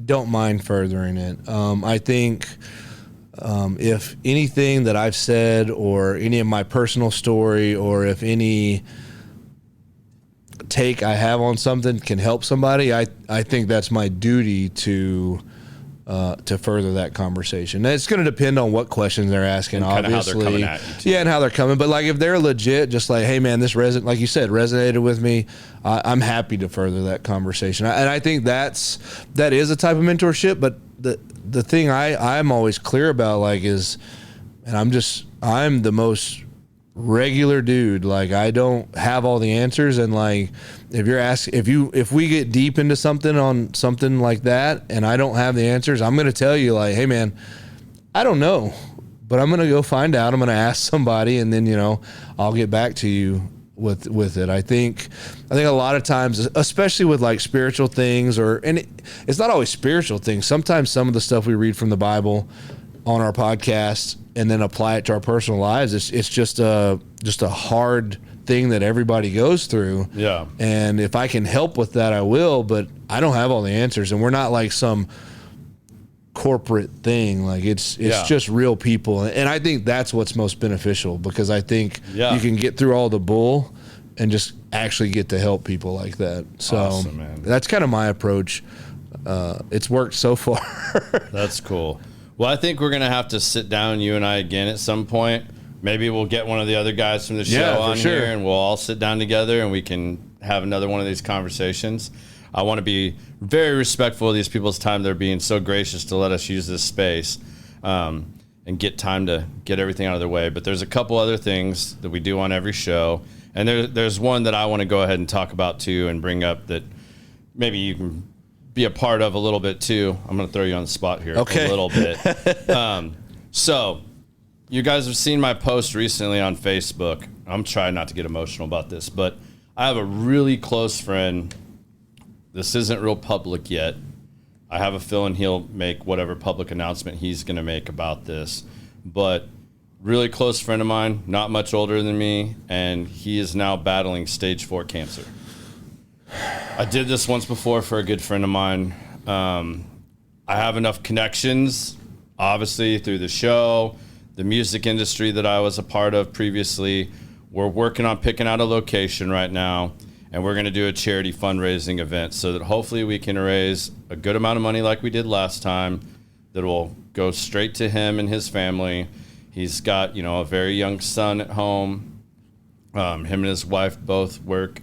don't mind furthering it. I think if anything that I've said or any of my personal story, or if any take I have on something can help somebody, I think that's my duty to further that conversation. Now, it's going to depend on what questions they're asking, and obviously, how they're coming at you too. Yeah, and how they're coming. But like, if they're legit, just like, hey man, this like you said, resonated with me, I'm happy to further that conversation. And I think that is a type of mentorship. But the thing I'm always clear about, like, is, and I'm the most regular dude. Like, I don't have all the answers, and like, if we get deep into something on something like that and I don't have the answers, I'm going to tell you, like, hey man, I don't know, but I'm going to go find out. I'm going to ask somebody, and then, I'll get back to you with it. I think a lot of times, especially with like spiritual things, it's not always spiritual things. Sometimes some of the stuff we read from the Bible on our podcast and then apply it to our personal lives, it's just a hard thing that everybody goes through. Yeah. And if I can help with that, I will, but I don't have all the answers, and we're not like some corporate thing. Like, it's just real people. And I think that's what's most beneficial, because I think you can get through all the bull and just actually get to help people like that. So awesome, man. That's kind of my approach. It's worked so far. That's cool. Well, I think we're going to have to sit down, you and I, again at some point. Maybe we'll get one of the other guys from the show on here, and we'll all sit down together and we can have another one of these conversations. I want to be very respectful of these people's time. They're being so gracious to let us use this space and get time to get everything out of their way. But there's a couple other things that we do on every show. And there's one that I want to go ahead and talk about too and bring up that maybe you can be a part of a little bit too. I'm going to throw you on the spot here a little bit. So you guys have seen my post recently on Facebook. I'm trying not to get emotional about this, but I have a really close friend. This isn't real public yet. I have a feeling he'll make whatever public announcement he's going to make about this, but really close friend of mine, not much older than me, and he is now battling stage 4 cancer. I did this once before for a good friend of mine. I have enough connections, obviously, through the show, the music industry that I was a part of previously. We're working on picking out a location right now, and we're going to do a charity fundraising event so that hopefully we can raise a good amount of money like we did last time that will go straight to him and his family. He's got, a very young son at home. Him and his wife both work.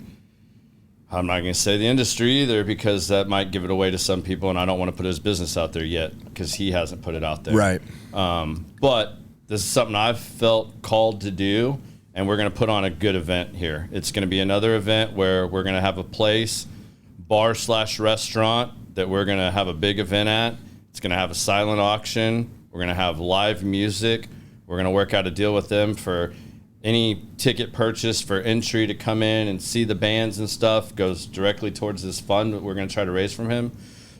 I'm not going to say the industry either because that might give it away to some people, and I don't want to put his business out there yet because he hasn't put it out there. Right. But this is something I've felt called to do, and we're going to put on a good event here. It's going to be another event where we're going to have a place, bar/restaurant, that we're going to have a big event at. It's going to have a silent auction. We're going to have live music. We're going to work out a deal with them for any ticket purchase for entry to come in and see the bands and stuff goes directly towards this fund that we're going to try to raise from him,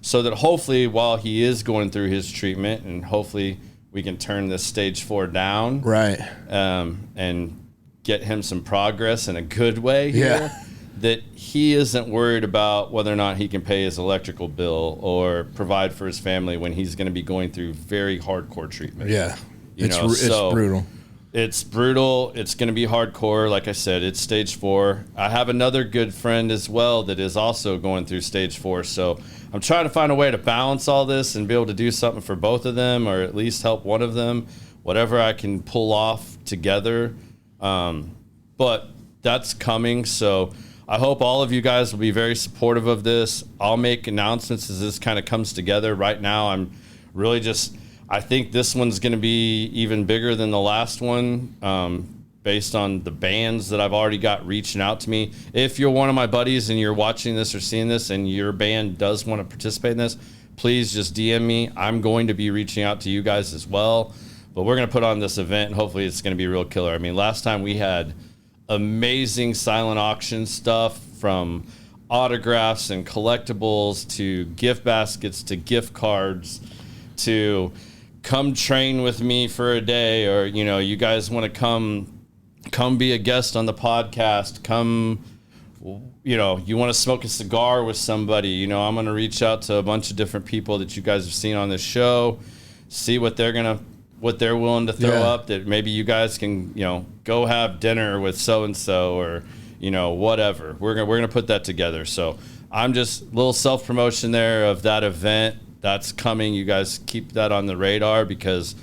so that hopefully while he is going through his treatment, and hopefully we can turn this stage 4 down, right, and get him some progress in a good way here, that he isn't worried about whether or not he can pay his electrical bill or provide for his family when he's going to be going through very hardcore treatment. Yeah. It's brutal. It's brutal. It's going to be hardcore. Like I said, it's stage 4. I have another good friend as well that is also going through stage 4. So I'm trying to find a way to balance all this and be able to do something for both of them, or at least help one of them, whatever I can pull off together. But that's coming. So I hope all of you guys will be very supportive of this. I'll make announcements as this kind of comes together. Right now, I'm really I think this one's going to be even bigger than the last one, based on the bands that I've already got reaching out to me. If you're one of my buddies and you're watching this or seeing this and your band does want to participate in this, please just DM me. I'm going to be reaching out to you guys as well. But we're going to put on this event, and hopefully it's going to be real killer. I mean, last time we had amazing silent auction stuff, from autographs and collectibles to gift baskets to gift cards to come train with me for a day, or you guys want to come be a guest on the podcast, you want to smoke a cigar with somebody, I'm going to reach out to a bunch of different people that you guys have seen on this show, see what they're willing to throw up, that maybe you guys can go have dinner with so and so, or whatever. We're gonna put that together. So I'm just a little self-promotion there of that event that's coming. You guys keep that on the radar because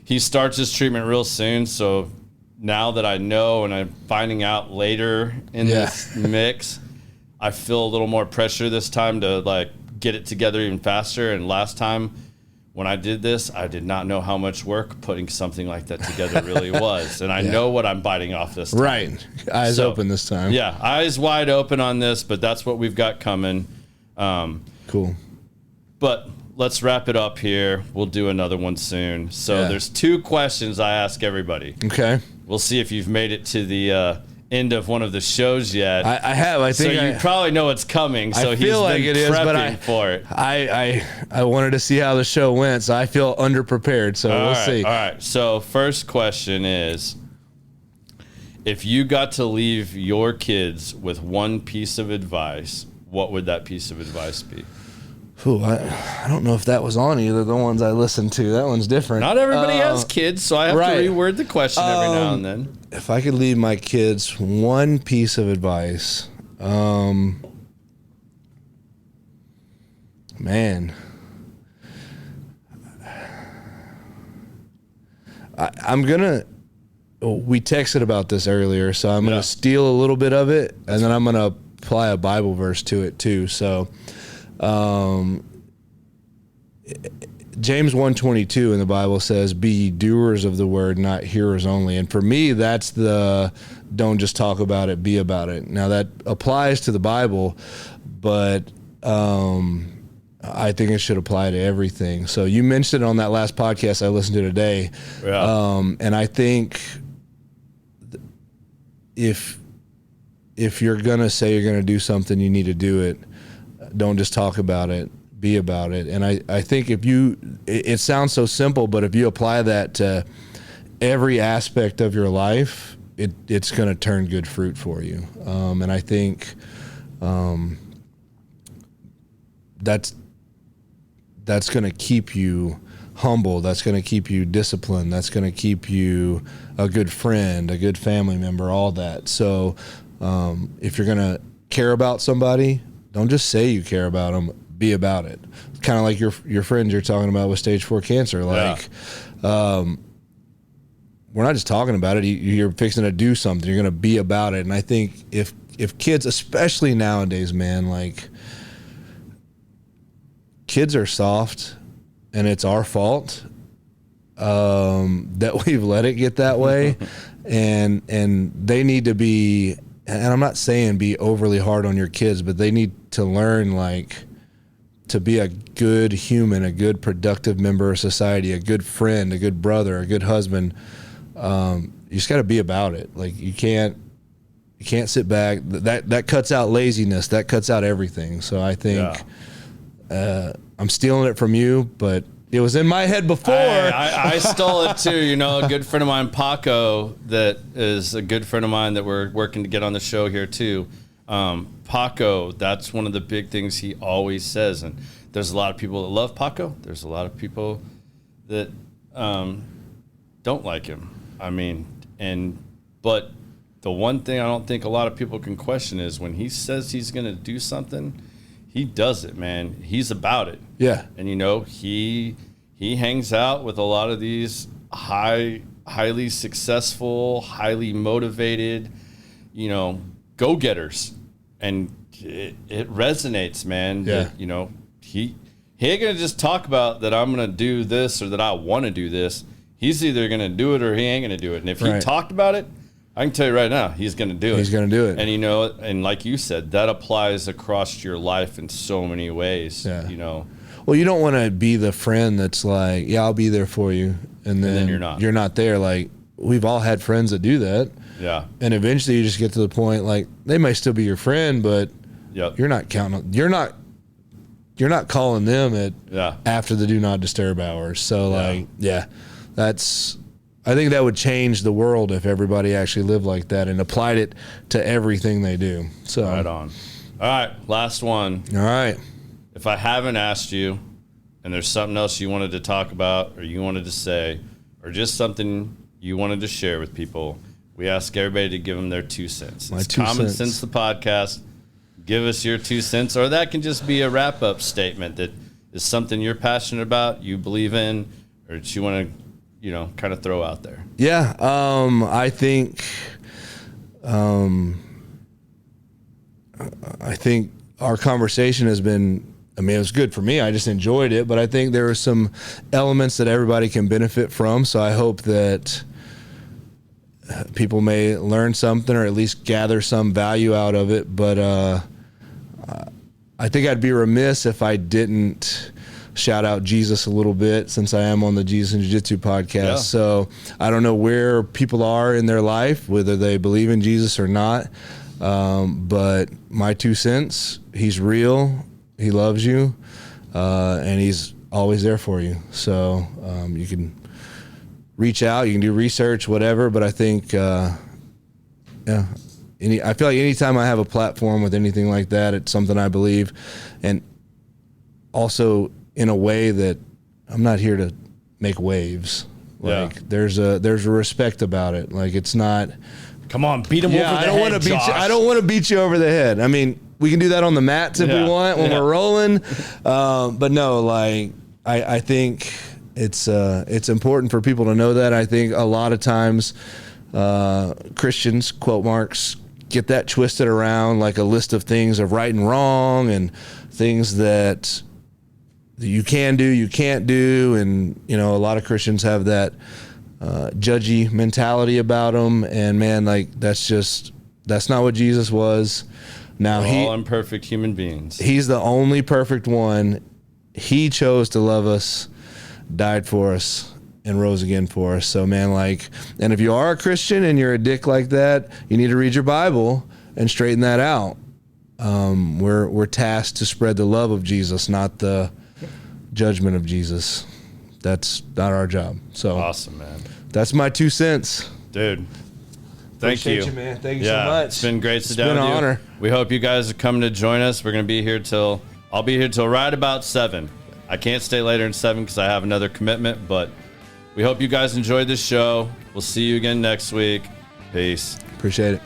he starts his treatment real soon. So now that I know, and I'm finding out later in this mix, I feel a little more pressure this time to get it together even faster. And last time when I did this, I did not know how much work putting something like that together really was. And I know what I'm biting off this time. Right. Eyes open this time. Yeah, eyes wide open on this, but that's what we've got coming. Cool. But let's wrap it up here. We'll do another one soon. So there's 2 questions I ask everybody. Okay. We'll see if you've made it to the end of one of the shows yet. I have. I think so. You probably know it's coming. So I feel like it is, but for it. I wanted to see how the show went, so I feel underprepared. So we'll see. All right. So first question is, if you got to leave your kids with one piece of advice, what would that piece of advice be? Ooh, I don't know if that was on either of the ones I listened to. That one's different. Not everybody has kids, so I have to reword the question every now and then. If I could leave my kids one piece of advice, man, I'm gonna. We texted about this earlier, so I'm gonna steal a little bit of it, and then I'm gonna apply a Bible verse to it too. So, James 1:22 in the Bible says, "Be ye doers of the word, not hearers only." And for me, that's the don't just talk about it, be about it. Now that applies to the Bible, but I think it should apply to everything. So you mentioned it on that last podcast I listened to today, and I think if you're gonna say you're gonna do something, you need to do it. Don't just talk about it. Be about it. And I think it sounds so simple, but if you apply that to every aspect of your life, it's going to turn good fruit for you. And I think that's going to keep you humble. That's going to keep you disciplined. That's going to keep you a good friend, a good family member, all that. So if you're going to care about somebody, don't just say you care about them. Be about it. Kind of like your friends you're talking about with stage 4 cancer. Like, we're not just talking about it. You're fixing to do something. You're going to be about it. And I think if kids, especially nowadays, man, like, kids are soft, and it's our fault that we've let it get that way, and they need to be. And I'm not saying be overly hard on your kids, but they need to learn, like, to be a good human, a good productive member of society, a good friend, a good brother, a good husband. You just got to be about it. Like, you can't sit back. That cuts out laziness. That cuts out everything. So I think I'm stealing it from you, but it was in my head before. I stole it too. You know, a good friend of mine, Paco, that is a good friend of mine that we're working to get on the show here too. Paco, that's one of the big things he always says. And there's a lot of people that love Paco. There's a lot of people that don't like him. I mean, but the one thing I don't think a lot of people can question is when he says he's going to do something, he does it, man. He's about it. Yeah. And, you know, he hangs out with a lot of these highly successful, highly motivated, you know, go-getters. And it resonates, man. Yeah. That, you know, he ain't going to just talk about that I'm going to do this or that I want to do this. He's either going to do it or he ain't going to do it. And if he talked about it, I can tell you right now, he's going to do it. He's going to do it. And, you know, and like you said, that applies across your life in so many ways, you know. Well, you don't want to be the friend that's like, yeah, I'll be there for you. And then you're not. You're not there. Like, we've all had friends that do that. Yeah. And eventually you just get to the point, like, they may still be your friend, but you're not counting. You're not calling them after the do not disturb hours. So, I think that would change the world if everybody actually lived like that and applied it to everything they do. So right on. All right, last one. All right. If I haven't asked you and there's something else you wanted to talk about or you wanted to say or just something you wanted to share with people, we ask everybody to give them their 2 cents. It's Common Sense, the podcast. Give us your 2 cents, or that can just be a wrap-up statement that is something you're passionate about, you believe in, or that you want to, you know, kind of throw out there. Yeah, I think our conversation has been, I mean, it was good for me. I just enjoyed it, but I think there are some elements that everybody can benefit from. So I hope that people may learn something or at least gather some value out of it. But I think I'd be remiss if I didn't shout out Jesus a little bit, since I am on the Jesus and Jiu-Jitsu podcast. Yeah. So I don't know where people are in their life, whether they believe in Jesus or not. But my 2 cents, he's real. He loves you. And he's always there for you. So you can reach out, you can do research, whatever. But I think, I feel like anytime I have a platform with anything like that, it's something I believe. And also in a way that I'm not here to make waves. Like there's a respect about it. Like, it's not, come on, beat him over the head. I don't want to beat you over the head. I mean, we can do that on the mats if we want when we're rolling. But no, like, I think it's important for people to know that. I think a lot of times Christians, quote marks, get that twisted around like a list of things of right and wrong and things that you can do, you can't do. And, you know, a lot of Christians have that judgy mentality about them. And man, like, that's not what Jesus was. Now We're all imperfect human beings. He's the only perfect one. He chose to love us, died for us, and rose again for us. So man, like, and if you are a Christian and you're a dick like that, you need to read your Bible and straighten that out. We're tasked to spread the love of Jesus, not the judgment of Jesus. That's not our job. So awesome, man. That's my 2 cents. Dude. Thank Appreciate you. you, man. Thank you so much. It's been great to sit It's down been with an you. honor. We hope you guys are coming to join us. We're going to be here I'll be here till right about 7. I can't stay later than 7 because I have another commitment, but we hope you guys enjoyed this show. We'll see you again next week. Peace. Appreciate it.